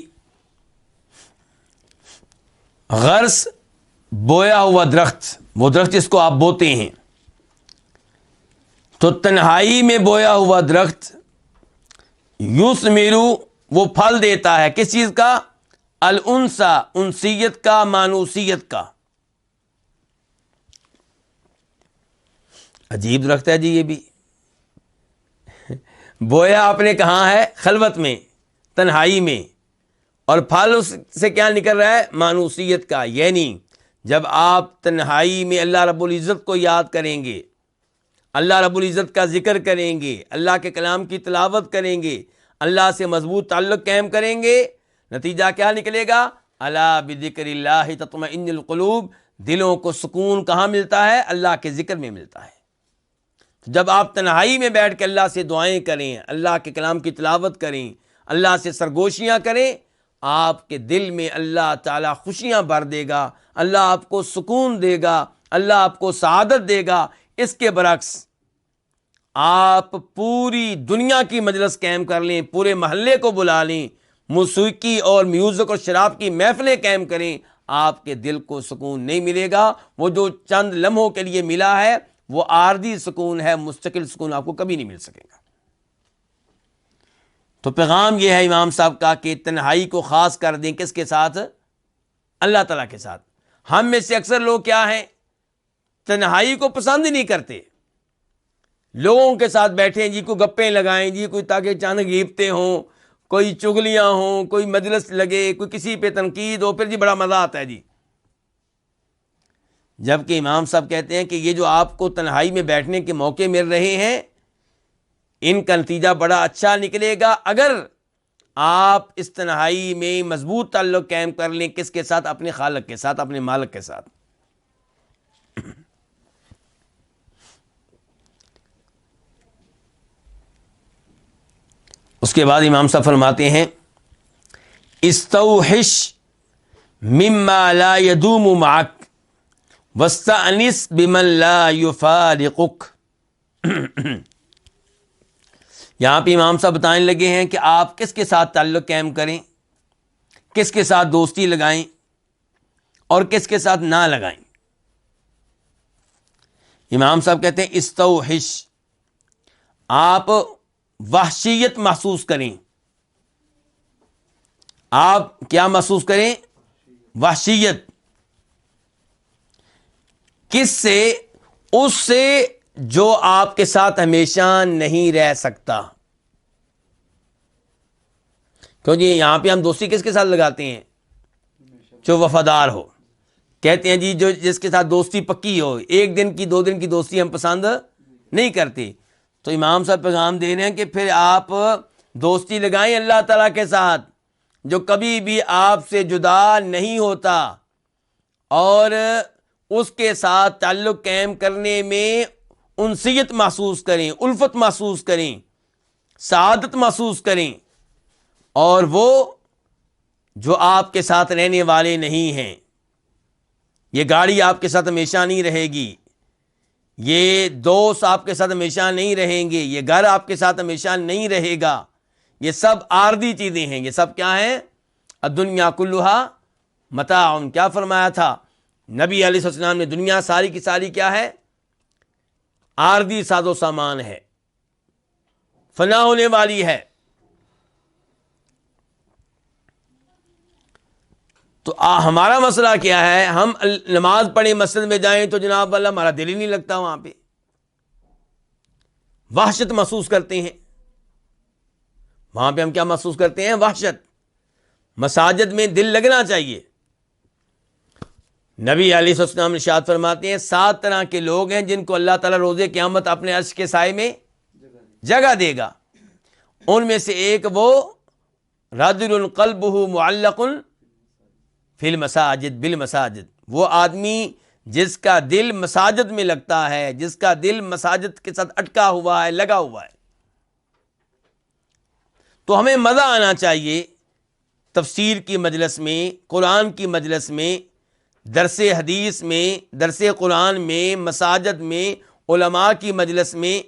غرس بویا ہوا درخت، وہ درخت جس کو آپ بوتے ہیں، تو تنہائی میں بویا ہوا درخت یثمرو، وہ پھل دیتا ہے، کس چیز کا؟ الانسا، انسیت کا، مانوسیت کا۔ عجیب درخت ہے جی یہ بھی، بویا آپ نے کہاں ہے؟ خلوت میں، تنہائی میں، اور پھل اس سے کیا نکل رہا ہے؟ مانوسیت کا۔ یعنی جب آپ تنہائی میں اللہ رب العزت کو یاد کریں گے، اللہ رب العزت کا ذکر کریں گے، اللہ کے کلام کی تلاوت کریں گے، اللہ سے مضبوط تعلق قائم کریں گے، نتیجہ کیا نکلے گا؟ الا بذکر اللہ تطمئن القلوب، دلوں کو سکون کہاں ملتا ہے؟ اللہ کے ذکر میں ملتا ہے۔ جب آپ تنہائی میں بیٹھ کے اللہ سے دعائیں کریں، اللہ کے کلام کی تلاوت کریں، اللہ سے سرگوشیاں کریں، آپ کے دل میں اللہ تعالیٰ خوشیاں بھر دے گا، اللہ آپ کو سکون دے گا، اللہ آپ کو سعادت دے گا۔ اس کے برعکس آپ پوری دنیا کی مجلس قائم کر لیں، پورے محلے کو بلا لیں، موسیقی اور میوزک اور شراب کی محفلیں قائم کریں، آپ کے دل کو سکون نہیں ملے گا۔ وہ جو چند لمحوں کے لیے ملا ہے وہ عارضی سکون ہے، مستقل سکون آپ کو کبھی نہیں مل سکے گا۔ تو پیغام یہ ہے امام صاحب کا کہ تنہائی کو خاص کر دیں، کس کے ساتھ؟ اللہ تعالیٰ کے ساتھ۔ ہم میں سے اکثر لوگ کیا ہیں؟ تنہائی کو پسند ہی نہیں کرتے، لوگوں کے ساتھ بیٹھیں جی، کوئی گپیں لگائیں جی، کوئی تاکہ اچانک غیبتیں ہوں، کوئی چگلیاں ہوں، کوئی مجلس لگے، کوئی کسی پہ تنقید ہو، پھر جی بڑا مزہ آتا ہے جی۔ جبکہ امام صاحب کہتے ہیں کہ یہ جو آپ کو تنہائی میں بیٹھنے کے موقع مل رہے ہیں، ان کا نتیجہ بڑا اچھا نکلے گا اگر آپ اس تنہائی میں مضبوط تعلق قائم کر لیں۔ کس کے ساتھ؟ اپنے خالق کے ساتھ، اپنے مالک کے ساتھ۔ اس کے بعد امام صاحب فرماتے ہیں استوحش مما لا يدوم معك واستأنس بمن لا يفارقك۔ یہاں پہ امام صاحب بتانے لگے ہیں کہ آپ کس کے ساتھ تعلق قائم کریں، کس کے ساتھ دوستی لگائیں اور کس کے ساتھ نہ لگائیں۔ امام صاحب کہتے ہیں استوحش، آپ وحشیت محسوس کریں۔ آپ کیا محسوس کریں؟ وحشیت۔ کس سے؟ اس سے جو آپ کے ساتھ ہمیشہ نہیں رہ سکتا۔ کیوں جی یہاں پہ ہم دوستی کس کے ساتھ لگاتے ہیں؟ جو وفادار ہو۔ کہتے ہیں جی جو جس کے ساتھ دوستی پکی ہو، ایک دن کی 2 دن کی دوستی ہم پسند نہیں کرتے۔ تو امام صاحب پیغام دے رہے ہیں کہ پھر آپ دوستی لگائیں اللہ تعالیٰ کے ساتھ، جو کبھی بھی آپ سے جدا نہیں ہوتا، اور اس کے ساتھ تعلق قائم کرنے میں انسیت محسوس کریں، الفت محسوس کریں، سعادت محسوس کریں۔ اور وہ جو آپ کے ساتھ رہنے والے نہیں ہیں، یہ گاڑی آپ کے ساتھ ہمیشہ نہیں رہے گی، یہ دوست آپ کے ساتھ ہمیشہ نہیں رہیں گے، یہ گھر آپ کے ساتھ ہمیشہ نہیں رہے گا، یہ سب عارضی چیزیں ہیں۔ یہ سب کیا ہیں؟ الدنیا کلھا متاع۔ کیا فرمایا تھا نبی علیہ السلام نے؟ دنیا ساری کی ساری کیا ہے؟ عارضی ساز و سامان ہے، فنا ہونے والی ہے۔ تو ہمارا مسئلہ کیا ہے؟ ہم نماز پڑھیں، مسجد میں جائیں تو جناب اللہ ہمارا دل ہی نہیں لگتا، وہاں پہ وحشت محسوس کرتے ہیں۔ وہاں پہ ہم کیا محسوس کرتے ہیں؟ وحشت۔ مساجد میں دل لگنا چاہیے۔ نبی علیہ السلام ارشاد فرماتے ہیں 7 طرح کے لوگ ہیں جن کو اللہ تعالیٰ روز قیامت اپنے عرش کے سائے میں جگہ دے گا۔ ان میں سے ایک وہ رجل قلبہ معلق فی المساجد بالمساجد، وہ آدمی جس کا دل مساجد میں لگتا ہے، جس کا دل مساجد کے ساتھ اٹکا ہوا ہے، لگا ہوا ہے۔ تو ہمیں مزہ آنا چاہیے تفسیر کی مجلس میں، قرآن کی مجلس میں، درس حدیث میں، درس قرآن میں، مساجد میں، علماء کی مجلس میں،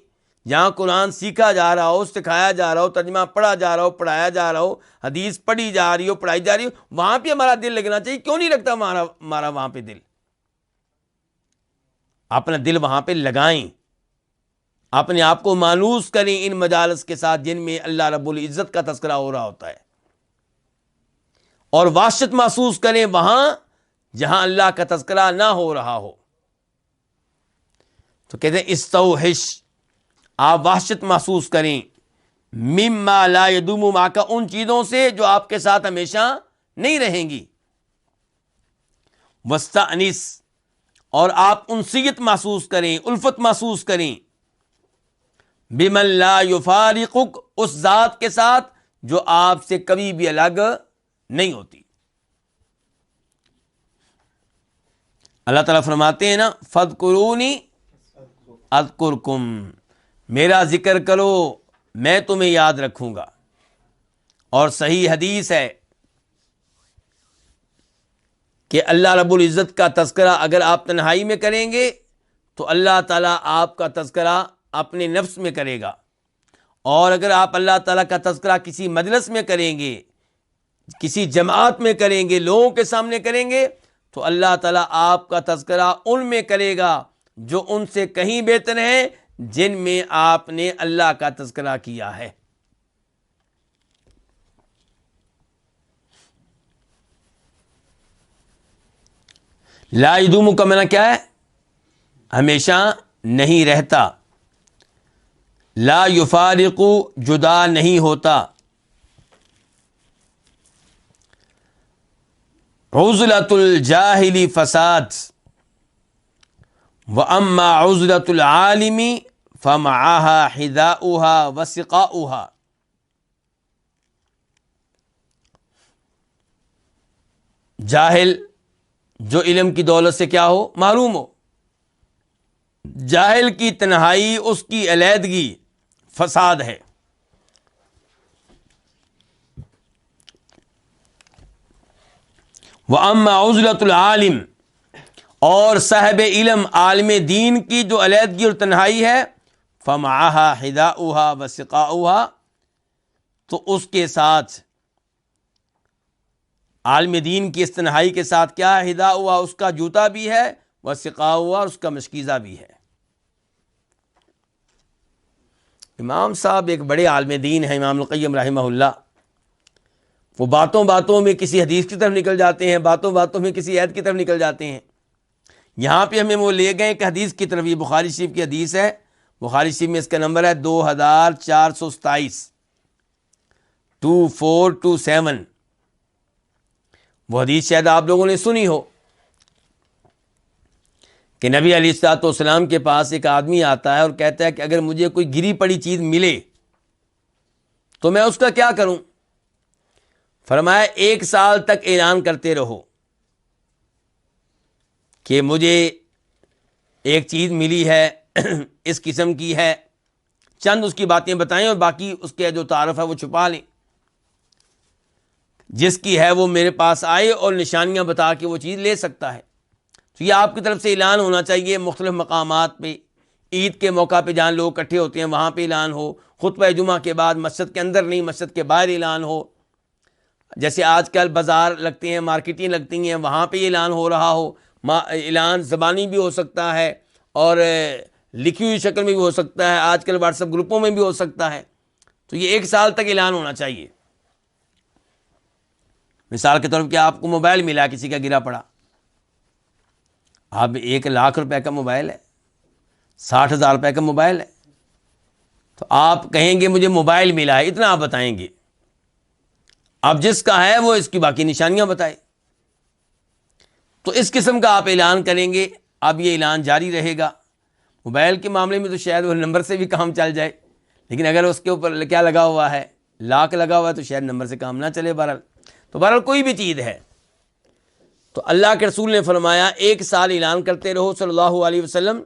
جہاں قرآن سیکھا جا رہا ہو، سکھایا جا رہا ہو، ترجمہ پڑھا جا رہا ہو، پڑھایا جا رہا ہو، حدیث پڑھی جا رہی ہو، پڑھائی جا رہی ہو، وہاں پہ ہمارا دل لگنا چاہیے۔ کیوں نہیں لگتا ہمارا وہاں پہ دل؟ اپنا دل وہاں پہ لگائیں، اپنے آپ کو مانوس کریں ان مجالس کے ساتھ جن میں اللہ رب العزت کا تذکرہ ہو رہا ہوتا ہے، اور وحشت محسوس کریں وہاں جہاں اللہ کا تذکرہ نہ ہو رہا ہو۔ تو کہتے ہیں استوحش، آپ وحشت محسوس کریں مما لا یدوم معک، ان چیزوں سے جو آپ کے ساتھ ہمیشہ نہیں رہیں گی۔ واستأنس، اور آپ انسیت محسوس کریں، الفت محسوس کریں بمن لا یفارقک، اس ذات کے ساتھ جو آپ سے کبھی بھی الگ نہیں ہوتی۔ اللہ تعالیٰ فرماتے ہیں نا فاذکرونی اذکرکم، میرا ذکر کرو میں تمہیں یاد رکھوں گا۔ اور صحیح حدیث ہے کہ اللہ رب العزت کا تذکرہ اگر آپ تنہائی میں کریں گے تو اللہ تعالیٰ آپ کا تذکرہ اپنے نفس میں کرے گا، اور اگر آپ اللہ تعالیٰ کا تذکرہ کسی مجلس میں کریں گے، کسی جماعت میں کریں گے، لوگوں کے سامنے کریں گے، تو اللہ تعالیٰ آپ کا تذکرہ ان میں کرے گا جو ان سے کہیں بہتر ہیں، جن میں آپ نے اللہ کا تذکرہ کیا ہے۔ لا یدوم کا معنی کیا ہے؟ ہمیشہ نہیں رہتا، لا یفارق جدا نہیں ہوتا، عزلۃ الجاہل فساد واما عزلۃ العالم فمعها حذاؤها وسقاؤها۔ جاہل جو علم کی دولت سے کیا ہو؟ معروم ہو۔ جاہل کی تنہائی، اس کی علیحدگی فساد ہے۔ وَأَمَّا عُزْلَةُ الْعَالِمِ، اور صاحب علم عالم دین کی جو علیحدگی اور تنہائی ہے، فَمَعَهَا حِذَاؤُهَا وَسِقَاؤُهَا، تو اس کے ساتھ عالم دین کی اس تنہائی کے ساتھ کیا ہے؟ حِذَاؤُهَا، اس کا جوتا بھی ہے، وَسِقَاؤُهَا، اور اس کا مشکیزہ بھی ہے۔ امام صاحب ایک بڑے عالم دین ہیں، امام القیم رحمہ اللہ۔ وہ باتوں باتوں میں کسی حدیث کی طرف نکل جاتے ہیں، باتوں باتوں میں کسی آیت کی طرف نکل جاتے ہیں۔ یہاں پہ ہمیں وہ لے گئے کہ حدیث کی طرف، یہ بخاری شریف کی حدیث ہے، بخاری شریف میں اس کا نمبر ہے 2427، 2427۔ وہ حدیث شاید آپ لوگوں نے سنی ہو کہ نبی علیہ الصلوۃ والسلام کے پاس ایک آدمی آتا ہے اور کہتا ہے کہ اگر مجھے کوئی گری پڑی چیز ملے تو میں اس کا کیا کروں؟ فرمایا 1 سال تک اعلان کرتے رہو کہ مجھے ایک چیز ملی ہے، اس قسم کی ہے، چند اس کی باتیں بتائیں، اور باقی اس کے جو تعارف ہے وہ چھپا لیں۔ جس کی ہے وہ میرے پاس آئے اور نشانیاں بتا کے وہ چیز لے سکتا ہے۔ تو یہ آپ کی طرف سے اعلان ہونا چاہیے، مختلف مقامات پہ، عید کے موقع پہ جہاں لوگ اکٹھے ہوتے ہیں وہاں پہ اعلان ہو، خطبہ جمعہ کے بعد مسجد کے اندر نہیں، مسجد کے باہر اعلان ہو، جیسے آج کل بازار لگتے ہیں، مارکیٹیں لگتی ہیں، وہاں پہ اعلان ہو رہا ہو۔ اعلان زبانی بھی ہو سکتا ہے اور لکھی ہوئی شکل میں بھی ہو سکتا ہے، آج کل واٹس ایپ گروپوں میں بھی ہو سکتا ہے۔ تو یہ 1 سال تک اعلان ہونا چاہیے۔ مثال کے طور پہ آپ کو موبائل ملا، کسی کا گرا پڑا، اب 1,00,000 روپے کا موبائل ہے، 60,000 روپے کا موبائل ہے، تو آپ کہیں گے مجھے موبائل ملا ہے، اتنا آپ بتائیں گے۔ اب جس کا ہے وہ اس کی باقی نشانیاں بتائے، تو اس قسم کا آپ اعلان کریں گے۔ اب یہ اعلان جاری رہے گا۔ موبائل کے معاملے میں تو شاید وہ نمبر سے بھی کام چل جائے، لیکن اگر اس کے اوپر کیا لگا ہوا ہے، لاک لگا ہوا ہے، تو شاید نمبر سے کام نہ چلے۔ بہرحال تو بہرحال کوئی بھی چیز ہے تو اللہ کے رسول نے فرمایا 1 سال اعلان کرتے رہو صلی اللہ علیہ وسلم،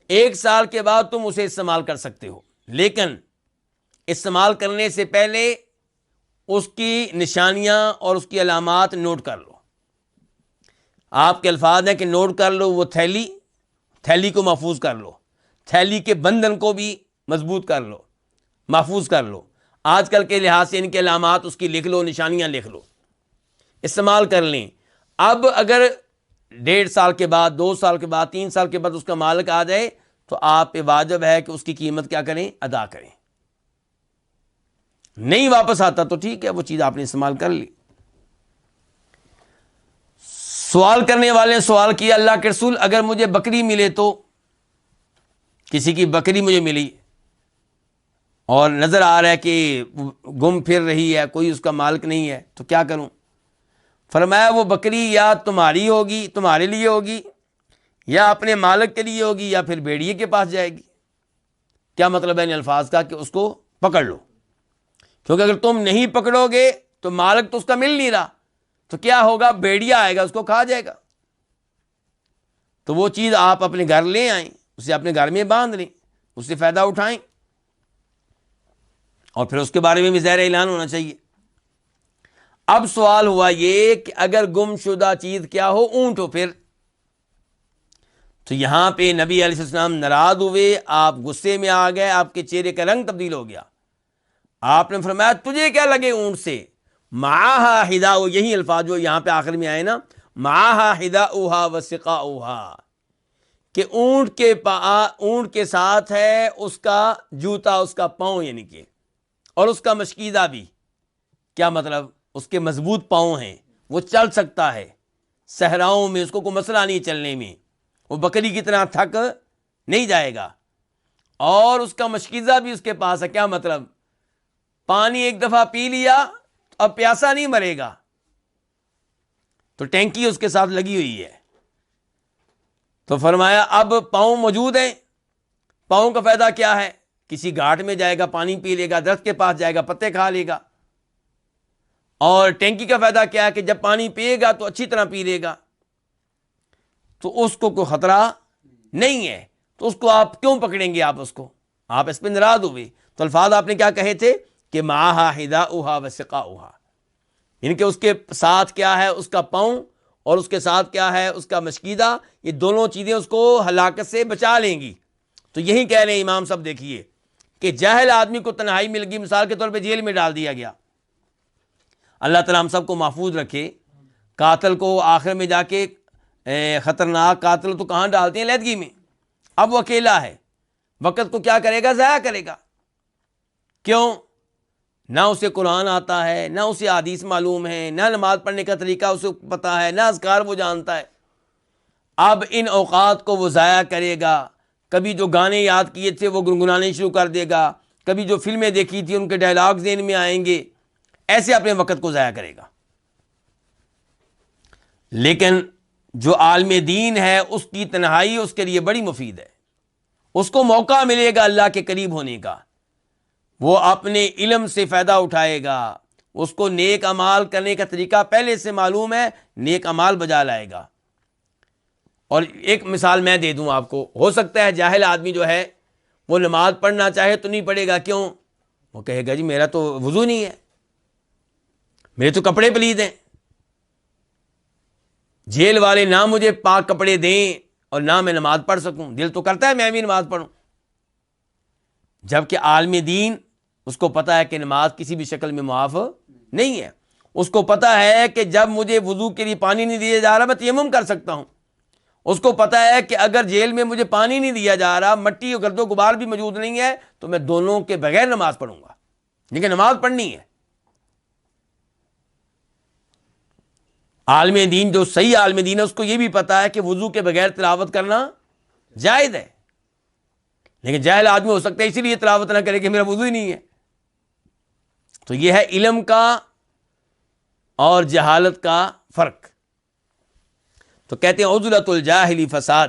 1 سال کے بعد تم اسے استعمال کر سکتے ہو، لیکن استعمال کرنے سے پہلے اس کی نشانیاں اور اس کی علامات نوٹ کر لو۔ آپ کے الفاظ ہیں کہ نوٹ کر لو، وہ تھیلی کو محفوظ کر لو، تھیلی کے بندھن کو بھی مضبوط کر لو، محفوظ کر لو۔ آج کل کے لحاظ سے ان کے علامات اس کی لکھ لو، نشانیاں لکھ لو، استعمال کر لیں۔ اب اگر 1.5 سال کے بعد، 2 سال کے بعد، 3 سال کے بعد اس کا مالک آ جائے تو آپ پہ واجب ہے کہ اس کی قیمت کیا کریں؟ ادا کریں۔ نہیں واپس آتا تو ٹھیک ہے، وہ چیز آپ نے استعمال کر لی۔ سوال کرنے والے نے سوال کیا، اللہ کے رسول اگر مجھے بکری ملے تو، کسی کی بکری مجھے ملی اور نظر آ رہا ہے کہ گم پھر رہی ہے، کوئی اس کا مالک نہیں ہے، تو کیا کروں؟ فرمایا وہ بکری یا تمہاری ہوگی، تمہارے لیے ہوگی، یا اپنے مالک کے لیے ہوگی، یا پھر بھیڑیے کے پاس جائے گی۔ کیا مطلب ہے ان الفاظ کا؟ کہ اس کو پکڑ لو، کیونکہ اگر تم نہیں پکڑو گے تو مالک تو اس کا مل نہیں رہا، تو کیا ہوگا؟ بھیڑیا آئے گا، اس کو کھا جائے گا۔ تو وہ چیز آپ اپنے گھر لے آئیں، اسے اپنے گھر میں باندھ لیں، اس سے فائدہ اٹھائیں، اور پھر اس کے بارے میں بھی ظاہر اعلان ہونا چاہیے۔ اب سوال ہوا یہ کہ اگر گم شدہ چیز کیا ہو؟ اونٹ ہو. پھر تو یہاں پہ نبی علیہ السلام ناراض ہوئے، آپ غصے میں آ گئے، آپ کے چہرے کا رنگ تبدیل ہو گیا. آپ نے فرمایا تجھے کیا لگے اونٹ سے؟ معاہا حداء، یہی الفاظ جو یہاں پہ آخر میں آئے نا، معاہا حداؤہا وسقاؤہا، کہ اونٹ کے ساتھ ہے اس کا جوتا، اس کا پاؤں، یعنی کہ اور اس کا مشکیزہ بھی. کیا مطلب؟ اس کے مضبوط پاؤں ہیں، وہ چل سکتا ہے صحراؤں میں، اس کو کوئی مسئلہ نہیں چلنے میں، وہ بکری کی طرح تھک نہیں جائے گا. اور اس کا مشکیزہ بھی اس کے پاس ہے. کیا مطلب؟ پانی ایک دفعہ پی لیا اب پیاسا نہیں مرے گا، تو ٹینکی اس کے ساتھ لگی ہوئی ہے. تو فرمایا اب پاؤں موجود ہیں، پاؤں کا فائدہ کیا ہے؟ کسی گھاٹ میں جائے گا پانی پی لے گا، درخت کے پاس جائے گا پتے کھا لے گا. اور ٹینکی کا فائدہ کیا ہے؟ کہ جب پانی پیے گا تو اچھی طرح پی لے گا، تو اس کو کوئی خطرہ نہیں ہے. تو اس کو آپ کیوں پکڑیں گے؟ آپ اس پہ ناراض ہوئے. تو الفاظ آپ نے کیا کہے تھے کہ معاہا حداؤہا وسقاؤہا، یعنی کہ اس کے ساتھ کیا ہے؟ اس کا پاؤں، اور اس کے ساتھ کیا ہے؟ اس کا مشکیزہ. یہ دونوں چیزیں اس کو ہلاکت سے بچا لیں گی. تو یہی کہہ رہے ہیں امام صاحب، دیکھیے کہ جاہل آدمی کو تنہائی مل گئی، مثال کے طور پہ جیل میں ڈال دیا گیا. اللہ تعالیٰ ہم سب کو محفوظ رکھے. قاتل کو آخر میں جا کے خطرناک قاتل تو کہاں ڈالتے ہیں؟ علیحدگی میں. اب وہ اکیلا ہے، وقت کو کیا کرے گا؟ ضائع کرے گا. کیوں؟ نہ اسے قرآن آتا ہے، نہ اسے حدیث معلوم ہے، نہ نماز پڑھنے کا طریقہ اسے پتہ ہے، نہ اذکار وہ جانتا ہے. اب ان اوقات کو وہ ضائع کرے گا. کبھی جو گانے یاد کیے تھے وہ گنگنانے شروع کر دے گا، کبھی جو فلمیں دیکھی تھی ان کے ڈائلاگ ذہن میں آئیں گے، ایسے اپنے وقت کو ضائع کرے گا. لیکن جو عالم دین ہے اس کی تنہائی اس کے لیے بڑی مفید ہے. اس کو موقع ملے گا اللہ کے قریب ہونے کا، وہ اپنے علم سے فائدہ اٹھائے گا، اس کو نیک اعمال کرنے کا طریقہ پہلے سے معلوم ہے، نیک اعمال بجا لائے گا. اور ایک مثال میں دے دوں آپ کو، ہو سکتا ہے جاہل آدمی جو ہے وہ نماز پڑھنا چاہے تو نہیں پڑھے گا. کیوں؟ وہ کہے گا جی میرا تو وضو نہیں ہے، میرے تو کپڑے پلید ہیں، جیل والے نہ مجھے پاک کپڑے دیں اور نہ میں نماز پڑھ سکوں. دل تو کرتا ہے میں بھی نماز پڑھوں. جبکہ عالم دین اس کو پتا ہے کہ نماز کسی بھی شکل میں معاف نہیں ہے. اس کو پتا ہے کہ جب مجھے وضو کے لیے پانی نہیں دیا جا رہا میں تیمم کر سکتا ہوں. اس کو پتا ہے کہ اگر جیل میں مجھے پانی نہیں دیا جا رہا، مٹی اور گرد و غبار بھی موجود نہیں ہے، تو میں دونوں کے بغیر نماز پڑھوں گا، لیکن نماز پڑھنی ہے. عالم دین جو صحیح عالم دین ہے اس کو یہ بھی پتا ہے کہ وضو کے بغیر تلاوت کرنا جائز ہے. لیکن جاہل آدمی ہو سکتا ہے اسی لیے تلاوت نہ کرے کہ میرا وضو ہی نہیں ہے. تو یہ ہے علم کا اور جہالت کا فرق. تو کہتے ہیں عزلۃ الجاہلی فساد،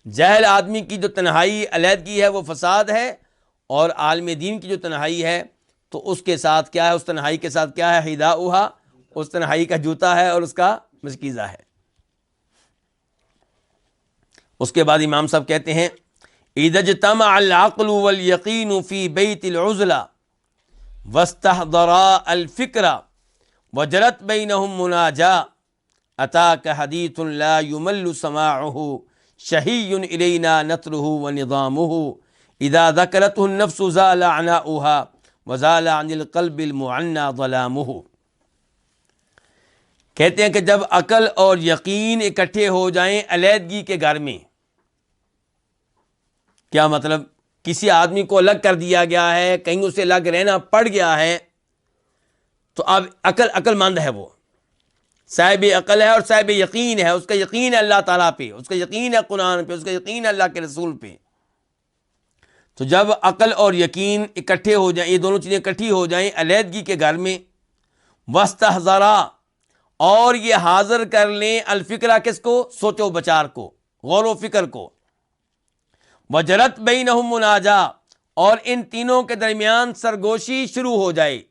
جاہل آدمی کی جو تنہائی علیحدگی ہے وہ فساد ہے، اور عالم دین کی جو تنہائی ہے تو اس کے ساتھ کیا ہے؟ اس تنہائی کے ساتھ کیا ہے؟ حداؤہا، اس تنہائی کا جوتا ہے اور اس کا مشکیزہ ہے. اس کے بعد امام صاحب کہتے ہیں اذا اجتمع العقل والیقین فی بیت العزلہ واستحضرا الفکر وجرت بینہم مناجاہ اتاک حدیث لا یمل سماعہ شہی الینا نثرہ ونظامہ اذا ذکرته النفس زال عناؤها وزال عن القلب المعنى ظلامہ. کہتے ہیں کہ جب عقل اور یقین اکٹھے ہو جائیں علیحدگی کے گھر میں، کیا مطلب؟ کسی آدمی کو الگ کر دیا گیا ہے، کہیں اسے الگ رہنا پڑ گیا ہے، تو اب عقل مند ہے، وہ صاحب عقل ہے اور صاحب یقین ہے. اس کا یقین ہے اللہ تعالیٰ پہ، اس کا یقین ہے قرآن پہ، اس کا یقین ہے اللہ کے رسول پہ. تو جب عقل اور یقین اکٹھے ہو جائیں، یہ دونوں چیزیں اکٹھی ہو جائیں علیحدگی کے گھر میں، واستحضرا، اور یہ حاضر کر لیں الفکرہ، کس کو؟ سوچ و بچار کو، غور و فکر کو. وجرت بینہم مناجا، اور ان تینوں کے درمیان سرگوشی شروع ہو جائے.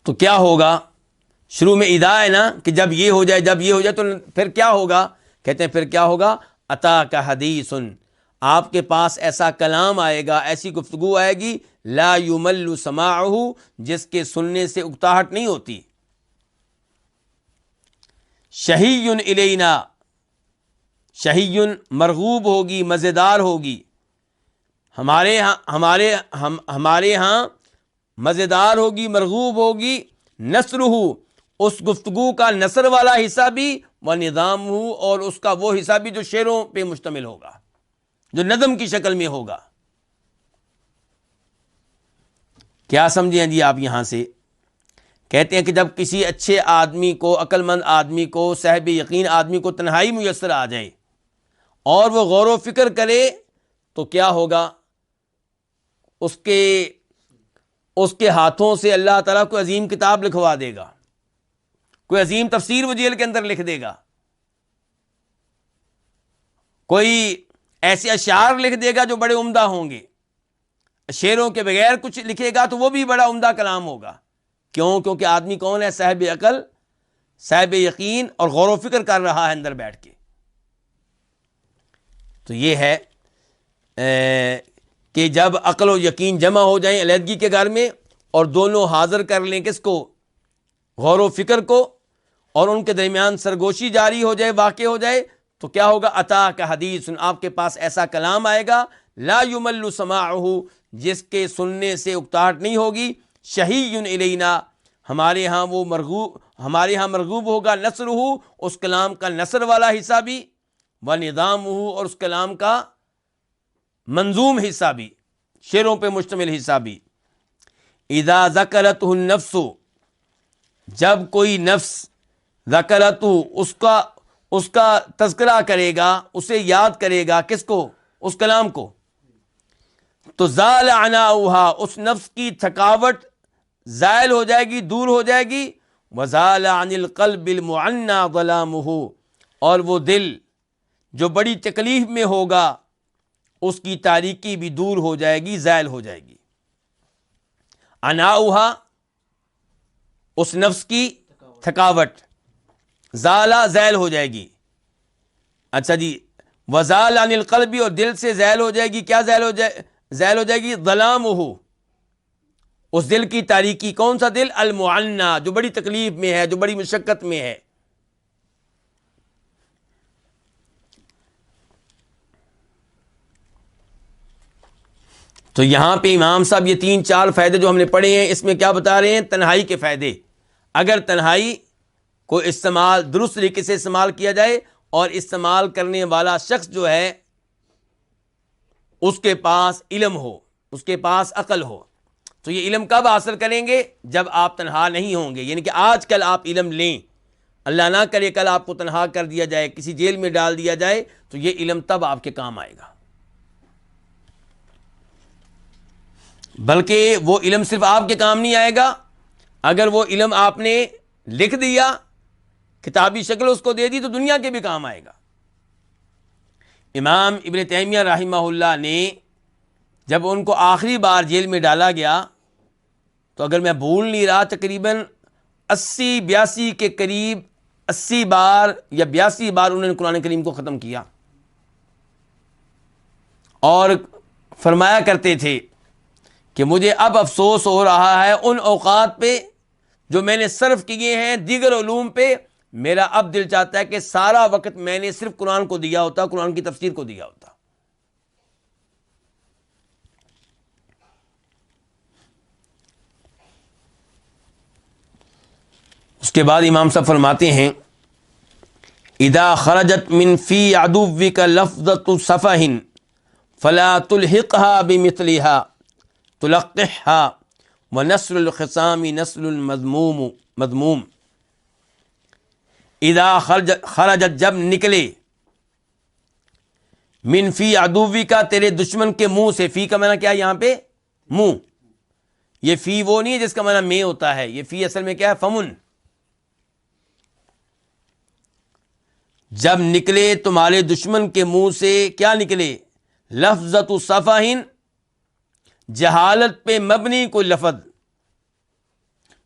تو کیا ہوگا؟ شروع میں اذا ہے نا کہ جب یہ ہو جائے، جب یہ ہو جائے، تو پھر کیا ہوگا؟ کہتے ہیں پھر کیا ہوگا؟ عطا کا حدیث، آپ کے پاس ایسا کلام آئے گا، ایسی گفتگو آئے گی، لا یمل سماعہ، جس کے سننے سے اکتاہٹ نہیں ہوتی. شہی الینا، شہی مرغوب ہوگی، مزیدار ہوگی، ہمارے ہاں مزیدار ہوگی، مرغوب ہوگی. نثرہ، اس گفتگو کا نثر والا حصہ بھی، و نظام ہو، اور اس کا وہ حصہ بھی جو شعروں پہ مشتمل ہوگا، جو نظم کی شکل میں ہوگا. کیا سمجھیں جی آپ یہاں سے؟ کہتے ہیں کہ جب کسی اچھے آدمی کو، عقل مند آدمی کو، صاحب یقین آدمی کو تنہائی میسر آ جائے اور وہ غور و فکر کرے تو کیا ہوگا؟ اس کے ہاتھوں سے اللہ تعالیٰ کوئی عظیم کتاب لکھوا دے گا، کوئی عظیم تفسیر وہ جیل کے اندر لکھ دے گا، کوئی ایسے اشعار لکھ دے گا جو بڑے عمدہ ہوں گے. شعروں کے بغیر کچھ لکھے گا تو وہ بھی بڑا عمدہ کلام ہوگا. کیوں؟ کیونکہ آدمی کون ہے؟ صاحب عقل، صاحب یقین، اور غور و فکر کر رہا ہے اندر بیٹھ کے. تو یہ ہے کہ جب عقل و یقین جمع ہو جائیں علیحدگی کے گھر میں، اور دونوں حاضر کر لیں کس کو؟ غور و فکر کو، اور ان کے درمیان سرگوشی جاری ہو جائے، واقع ہو جائے، تو کیا ہوگا؟ عطا کا حدیث، آپ کے پاس ایسا کلام آئے گا، لا یمل سماعہ، جس کے سننے سے اکتاہٹ نہیں ہوگی. شہی الینا، ہمارے ہاں مرغوب ہوگا. نثرہ، اس کلام کا نثر والا حصہ بھی، و نظامہ، اور اس کلام کا منظوم حصہ بھی، شعروں پہ مشتمل حصہ بھی. اذا ذکرتہ النفس، جب کوئی نفس، ذکرتہ، اس کا تذکرہ کرے گا، اسے یاد کرے گا، کس کو؟ اس کلام کو. تو زال عناؤہا، اس نفس کی تھکاوٹ زائل ہو جائے گی، دور ہو جائے گی. وزال عن القلب المعنى ظلامہ، اور وہ دل جو بڑی تکلیف میں ہوگا اس کی تاریکی بھی دور ہو جائے گی، زائل ہو جائے گی. عناؤہا، اس نفس کی تھکاوٹ، زالہ، زائل ہو جائے گی. اچھا جی، وزال عن القلب، اور دل سے زائل ہو جائے گی. کیا زائل ہو جائے گی؟ ظلامہ، اس دل کی تاریکی. کون سا دل؟ المعنى، جو بڑی تکلیف میں ہے، جو بڑی مشقت میں ہے. تو یہاں پہ امام صاحب یہ 3-4 فائدے جو ہم نے پڑھے ہیں، اس میں کیا بتا رہے ہیں؟ تنہائی کے فائدے. اگر تنہائی کو درست طریقے سے استعمال کیا جائے، اور استعمال کرنے والا شخص جو ہے اس کے پاس علم ہو، اس کے پاس عقل ہو، تو یہ علم کب حاصل کریں گے؟ جب آپ تنہا نہیں ہوں گے. یعنی کہ آج کل آپ علم لیں، اللہ نہ کرے کل آپ کو تنہا کر دیا جائے، کسی جیل میں ڈال دیا جائے، تو یہ علم تب آپ کے کام آئے گا. بلکہ وہ علم صرف آپ کے کام نہیں آئے گا، اگر وہ علم آپ نے لکھ دیا، کتابی شکل اس کو دے دی، تو دنیا کے بھی کام آئے گا. امام ابن تیمیہ رحمہ اللہ نے جب ان کو آخری بار جیل میں ڈالا گیا، تو اگر میں بھول نہیں رہا تقریباً 82 کے قریب 80 بار یا 82 بار انہوں نے قرآن کریم کو ختم کیا، اور فرمایا کرتے تھے کہ مجھے اب افسوس ہو رہا ہے ان اوقات پہ جو میں نے صرف کیے ہیں دیگر علوم پہ. میرا اب دل چاہتا ہے کہ سارا وقت میں نے صرف قرآن کو دیا ہوتا، قرآن کی تفسیر کو دیا ہوتا. اس کے بعد امام صاحب فرماتے ہیں اذا خرجت من فی عدوک لفظة صفح فلا تلحقها بمثلها تلقحها ونسل الخصام نسل المذموم. اذا خرجت، جب نکلے، من فی عدوی کا، تیرے دشمن کے منہ سے. فی کا معنی کیا ہے یہاں پہ؟ منہ. یہ فی وہ نہیں ہے جس کا معنی میں ہوتا ہے، یہ فی اصل میں کیا ہے؟ فمن. جب نکلے تمہارے دشمن کے منہ سے، کیا نکلے؟ لفظۃ صفح، جہالت پہ مبنی کوئی لفظ،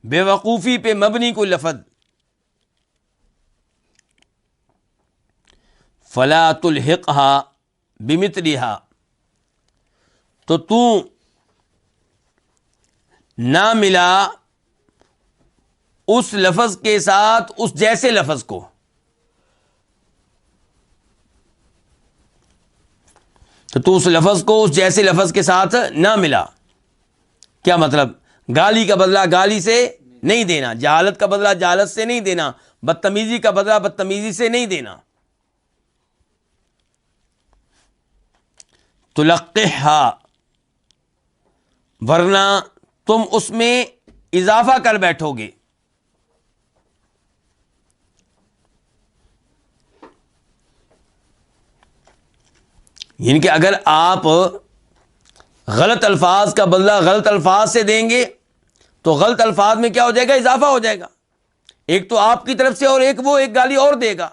بے وقوفی پہ مبنی کوئی لفظ. فلا تلحقها بمثلها، تو نہ ملا اس لفظ کے ساتھ اس جیسے لفظ کو. تو اس لفظ کو اس جیسے لفظ کے ساتھ نہ ملا. کیا مطلب؟ گالی کا بدلہ گالی سے نہیں دینا، جہالت کا بدلہ جہالت سے نہیں دینا، بدتمیزی کا بدلہ بدتمیزی سے نہیں دینا. تلقحها، ورنہ تم اس میں اضافہ کر بیٹھو گے. یعنی کہ اگر آپ غلط الفاظ کا بدلہ غلط الفاظ سے دیں گے تو غلط الفاظ میں کیا ہو جائے گا؟ اضافہ ہو جائے گا. ایک تو آپ کی طرف سے اور ایک گالی اور دے گا.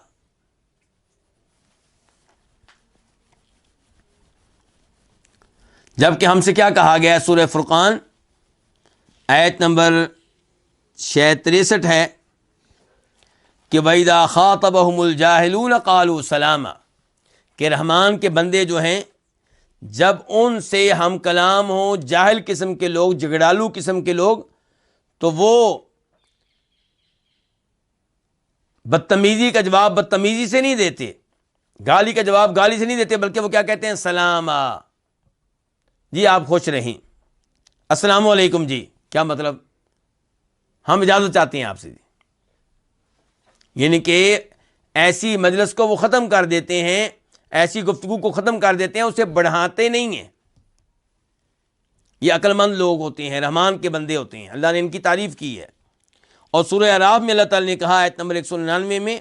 جبکہ ہم سے کیا کہا گیا ہے؟ سورہ فرقان آیت نمبر 63 ہے کہ وَإِذَا خَاطَبَهُمُ الْجَاهِلُونَ قَالُوا سَلَامًا، کہ رحمان کے بندے جو ہیں جب ان سے ہم کلام ہوں جاہل قسم کے لوگ، جھگڑالو قسم کے لوگ، تو وہ بدتمیزی کا جواب بدتمیزی سے نہیں دیتے، گالی کا جواب گالی سے نہیں دیتے، بلکہ وہ کیا کہتے ہیں؟ سلاما، جی آپ خوش رہیں، السلام علیکم. جی کیا مطلب؟ ہم اجازت چاہتے ہیں آپ سے. یعنی کہ ایسی مجلس کو وہ ختم کر دیتے ہیں، ایسی گفتگو کو ختم کر دیتے ہیں، اسے بڑھاتے نہیں ہیں. یہ عقل مند لوگ ہوتے ہیں، رحمان کے بندے ہوتے ہیں. اللہ نے ان کی تعریف کی ہے. اور سورہ اعراف میں اللہ تعالی نے کہا آیت نمبر 199 میں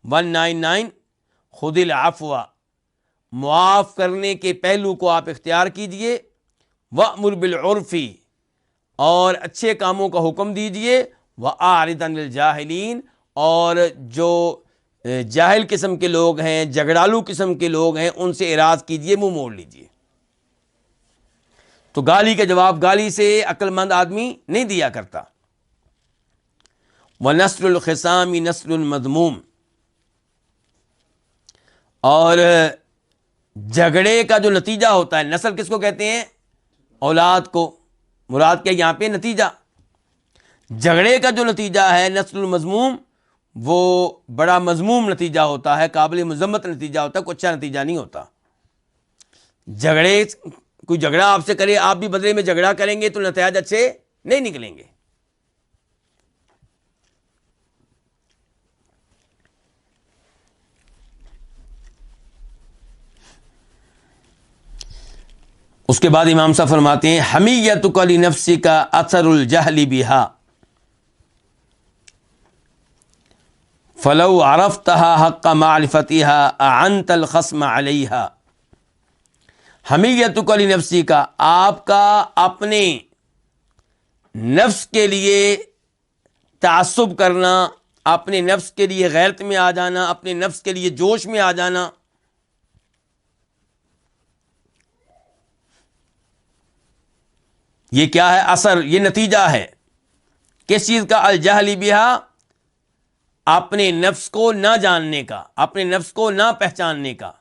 199، خذ العفو، معاف کرنے کے پہلو کو آپ اختیار کیجئے، وَأْمُرْ بِالْعُرْفِ، اور اچھے کاموں کا حکم دیجئے، وَأَعْرِضْ عَنِ الْجَاهِلِينَ، اور جو جاہل قسم کے لوگ ہیں، جھگڑالو قسم کے لوگ ہیں، ان سے اعراض کیجئے، منہ موڑ لیجئے. تو گالی کا جواب گالی سے عقل مند آدمی نہیں دیا کرتا. وَنَسْلُ الْخِصَامِ نَسْلٌ مَذْمُومٌ، اور جھگڑے کا جو نتیجہ ہوتا ہے، نسل کس کو کہتے ہیں؟ اولاد کو. مراد کیا یہاں پہ؟ نتیجہ. جھگڑے کا جو نتیجہ ہے نسل المذموم، وہ بڑا مذموم نتیجہ ہوتا ہے، قابل مذمت نتیجہ ہوتا ہے، کوئی اچھا نتیجہ نہیں ہوتا. کوئی جھگڑا آپ سے کرے، آپ بھی بدلے میں جھگڑا کریں گے تو نتائج اچھے نہیں نکلیں گے. اس کے بعد امام صاحب فرماتے ہیں حمیتک لنفسک اثر الجہل بہا فلو عرفتها حق معرفتها اعنت الخصم علیہا. حمیتک لنفسک، آپ کا اپنے نفس کے لیے تعصب کرنا، اپنے نفس کے لیے غیرت میں آ جانا، اپنے نفس کے لیے جوش میں آ جانا، یہ کیا ہے؟ اثر، یہ نتیجہ ہے کس چیز کا؟ الجہل بہا، اپنے نفس کو نہ جاننے کا، اپنے نفس کو نہ پہچاننے کا.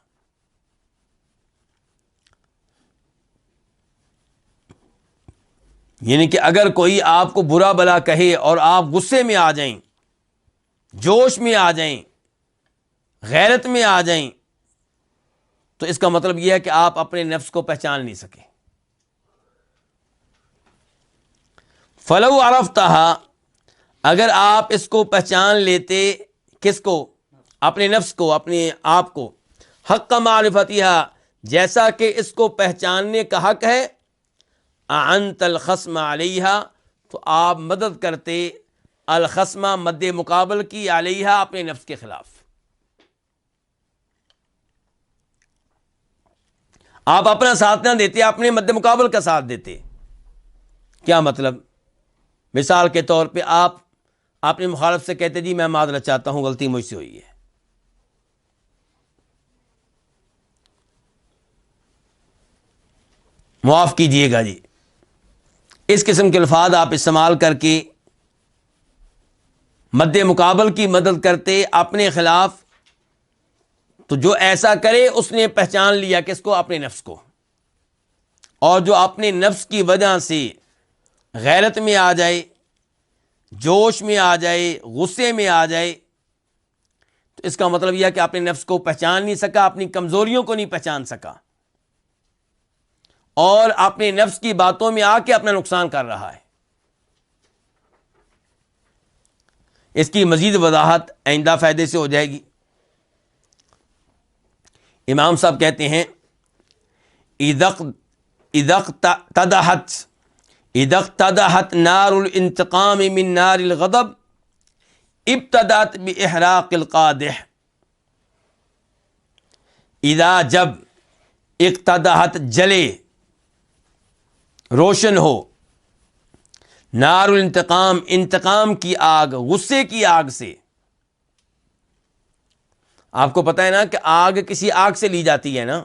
یعنی کہ اگر کوئی آپ کو برا بلا کہے اور آپ غصے میں آ جائیں، جوش میں آ جائیں، غیرت میں آ جائیں، تو اس کا مطلب یہ ہے کہ آپ اپنے نفس کو پہچان نہیں سکے. فلو عرفتہا، اگر آپ اس کو پہچان لیتے، کس کو؟ اپنے نفس کو، اپنے آپ کو، حق معرفتہا، جیسا کہ اس کو پہچاننے کا حق ہے، اعنت الخصم علیہا، تو آپ مدد کرتے الخصم، مد مقابل کی، علیہا، اپنے نفس کے خلاف. آپ اپنا ساتھ نہ دیتے، اپنے مد مقابل کا ساتھ دیتے. کیا مطلب؟ مثال کے طور پہ آپ اپنے مخالف سے کہتے جی میں معذرت چاہتا ہوں، غلطی مجھ سے ہوئی ہے. معاف کیجئے گا جی. اس قسم کے الفاظ آپ استعمال کر کے مد مقابل کی مدد کرتے اپنے خلاف، تو جو ایسا کرے اس نے پہچان لیا کس کو؟ اپنے نفس کو. اور جو اپنے نفس کی وجہ سے غیرت میں آ جائے، جوش میں آ جائے، غصے میں آ جائے، تو اس کا مطلب یہ ہے کہ اپنے نفس کو پہچان نہیں سکا، اپنی کمزوریوں کو نہیں پہچان سکا، اور اپنے نفس کی باتوں میں آ کے اپنا نقصان کر رہا ہے۔ اس کی مزید وضاحت آئندہ فائدے سے ہو جائے گی۔ امام صاحب کہتے ہیں اذا اقتدحت نار الانتقام من نار الغضب ابتدات باحراق القادح۔ اذا جب اقتدحت جلے، روشن ہو، نار الانتقام انتقام کی آگ، غصے کی آگ سے۔ آپ کو پتہ ہے نا کہ آگ کسی آگ سے لی جاتی ہے نا،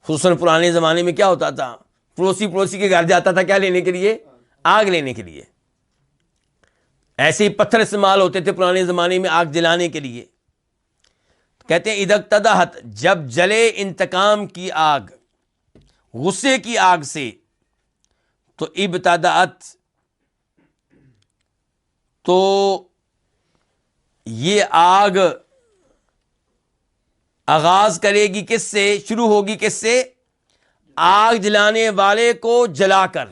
خصوصاً پرانے زمانے میں کیا ہوتا تھا، پڑوسی کے گھر جاتا تھا کیا لینے کے لیے؟ آگ لینے کے لیے۔ ایسے ہی پتھر استعمال ہوتے تھے پرانے زمانے میں آگ جلانے کے لیے۔ کہتے ہیں اذا اقتدحت، جب جلے انتقام کی آگ، غصے کی آگ سے، تو ابتدات، تو یہ آگ آغاز کرے گی کس سے؟ شروع ہوگی کس سے؟ آگ جلانے والے کو جلا کر۔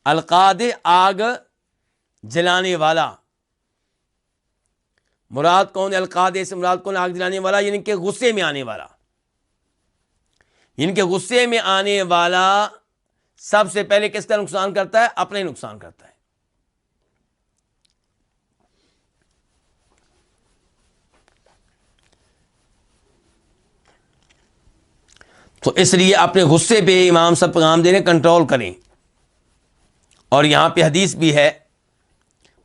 القادح، آگ جلانے والا۔ مراد کون ہے؟ القادح سے مراد کون؟ آگ جلانے والا، یعنی کہ غصے میں آنے والا۔ یعنی کہ غصے میں آنے والا سب سے پہلے کس کا نقصان کرتا ہے؟ اپنا ہی نقصان کرتا ہے۔ تو اس لیے اپنے غصے پہ امام صاحب پیغام دے رہے ہیں کنٹرول کریں۔ اور یہاں پہ حدیث بھی ہے،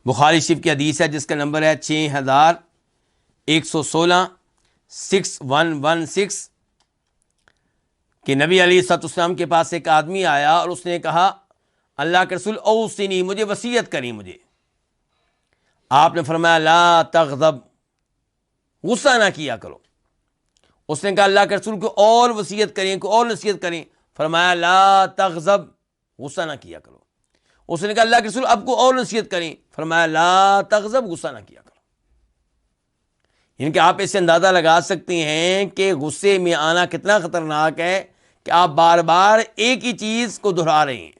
بخاری شریف کی حدیث ہے جس کا نمبر ہے 6116 6116، کہ نبی علیہ الصلوۃ والسلام کے پاس ایک آدمی آیا اور اس نے کہا اللہ کے رسول اوصنی، مجھے وصیت کریں مجھے۔ آپ نے فرمایا لا تغضب، غصہ نہ کیا کرو۔ اس نے کہا اللہ کے رسول کو اور وصیت کریں، کو اور نصیحت کریں۔ فرمایا لا تغضب، غصہ نہ کیا کرو۔ اس نے کہا اللہ کے رسول اب کو اور نصیحت کریں۔ فرمایا لا تغضب، غصہ نہ کیا کرو۔ یعنی کہ آپ اس سے اندازہ لگا سکتے ہیں کہ غصے میں آنا کتنا خطرناک ہے کہ آپ بار بار ایک ہی چیز کو دہرا رہے ہیں۔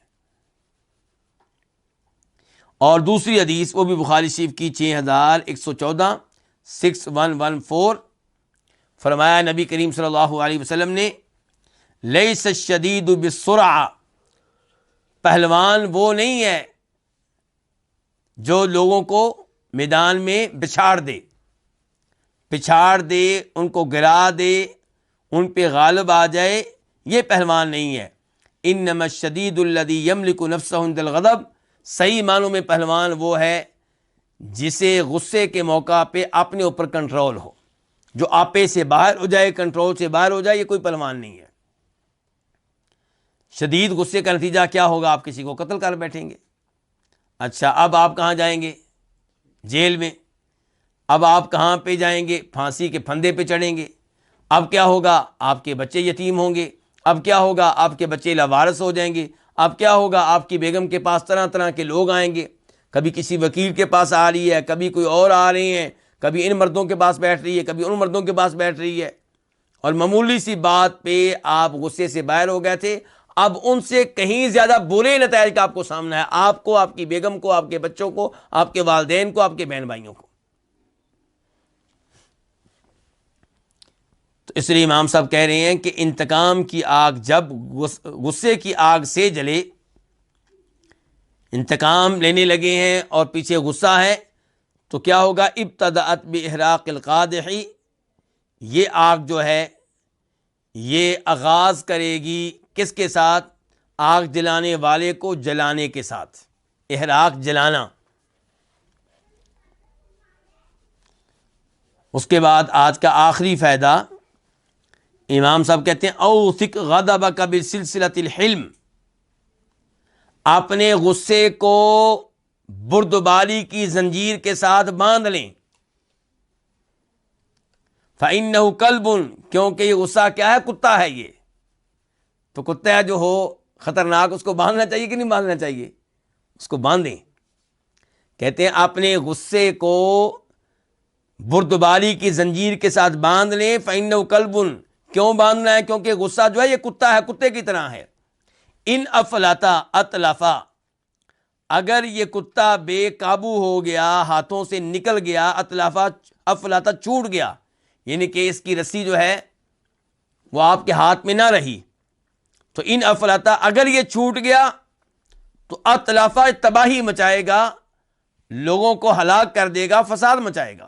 اور دوسری حدیث وہ بھی بخاری شریف کی 6114 6114، فرمایا نبی کریم صلی اللہ علیہ وسلم نے لیس الشدید بالسرعہ، پہلوان وہ نہیں ہے جو لوگوں کو میدان میں پچھاڑ دے، ان کو گرا دے، ان پہ غالب آ جائے، یہ پہلوان نہیں ہے۔ انما الشدید الذی یملک نفسہ عند الغضب، صحیح معنوں میں پہلوان وہ ہے جسے غصے کے موقع پہ اپنے اوپر کنٹرول ہو، جو آپے سے باہر ہو جائے، کنٹرول سے باہر ہو جائے، یہ کوئی پہلوان نہیں ہے۔ شدید غصے کا نتیجہ کیا ہوگا؟ آپ کسی کو قتل کر بیٹھیں گے۔ اچھا، اب آپ کہاں جائیں گے؟ جیل میں۔ اب آپ کہاں پہ جائیں گے؟ پھانسی کے پھندے پہ چڑھیں گے۔ اب کیا ہوگا؟ آپ کے بچے یتیم ہوں گے۔ اب کیا ہوگا؟ آپ کے بچے لاوارث ہو جائیں گے۔ اب کیا ہوگا؟ آپ کی بیگم کے پاس طرح طرح کے لوگ آئیں گے، کبھی کسی وکیل کے پاس آ رہی ہے، کبھی کوئی اور آ رہے ہیں، کبھی ان مردوں کے پاس بیٹھ رہی ہے، کبھی ان مردوں کے پاس بیٹھ رہی ہے، اور معمولی سی بات پہ آپ غصے سے باہر ہو گئے تھے، اب ان سے کہیں زیادہ برے نتائج کا آپ کو سامنا ہے، آپ کو، آپ کی بیگم کو، آپ کے بچوں کو، آپ کے والدین کو، آپ کے بہن بھائیوں کو۔ تو اس لیے امام صاحب کہہ رہے ہیں کہ انتقام کی آگ جب غصے کی آگ سے جلے، انتقام لینے لگے ہیں اور پیچھے غصہ ہے، تو کیا ہوگا؟ ابتدأت باحراق القادح، یہ آگ جو ہے یہ آغاز کرے گی کس کے ساتھ؟ آگ جلانے والے کو جلانے کے ساتھ۔ احراق، جلانا۔ اس کے بعد آج کا آخری فائدہ، امام صاحب کہتے ہیں اوثق غضبک بسلسلۃ الحلم، اپنے غصے کو بردباری کی زنجیر کے ساتھ باندھ لیں۔ فإنہ کلب، کیونکہ یہ غصہ کیا ہے؟ کتا ہے یہ۔ تو کتا جو ہو خطرناک اس کو باندھنا چاہیے کہ نہیں باندھنا چاہیے؟ اس کو باندھیں۔ کہتے ہیں اپنے غصے کو بردباری کی زنجیر کے ساتھ باندھ لیں، فَإِنَّهُ كَلْبٌ، کیوں باندھنا ہے؟ کیونکہ غصہ جو ہے یہ کتا ہے، کتے کی طرح ہے۔ ان افلاتا اتلفا، اگر یہ کتا بے قابو ہو گیا، ہاتھوں سے نکل گیا، اتلفا افلاتا چھوٹ گیا، یعنی کہ اس کی رسی جو ہے وہ آپ کے ہاتھ میں نہ رہی، تو ان افلاتا اگر یہ چھوٹ گیا تو اتلفا تباہی مچائے گا، لوگوں کو ہلاک کر دے گا، فساد مچائے گا۔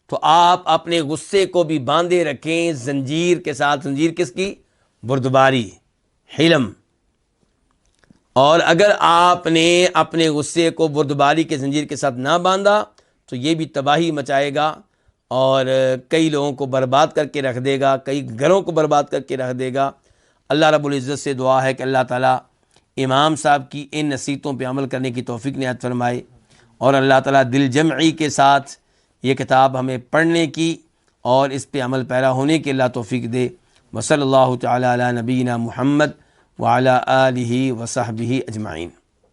تو آپ اپنے غصے کو بھی باندھے رکھیں زنجیر کے ساتھ۔ زنجیر کس کی؟ بردباری، حلم۔ اور اگر آپ نے اپنے غصے کو بردباری کے زنجیر کے ساتھ نہ باندھا تو یہ بھی تباہی مچائے گا اور کئی لوگوں کو برباد کر کے رکھ دے گا، کئی گھروں کو برباد کر کے رکھ دے گا۔ اللہ رب العزت سے دعا ہے کہ اللہ تعالیٰ امام صاحب کی ان نصیحتوں پہ عمل کرنے کی توفیق عنایت فرمائے، اور اللہ تعالیٰ دل جمعی کے ساتھ یہ کتاب ہمیں پڑھنے کی اور اس پہ عمل پیرا ہونے کی اللہ توفیق دے۔ وصلی اللہ تعالیٰ علی نبینا محمد وعلی آلہ وصحبہ اجمعین۔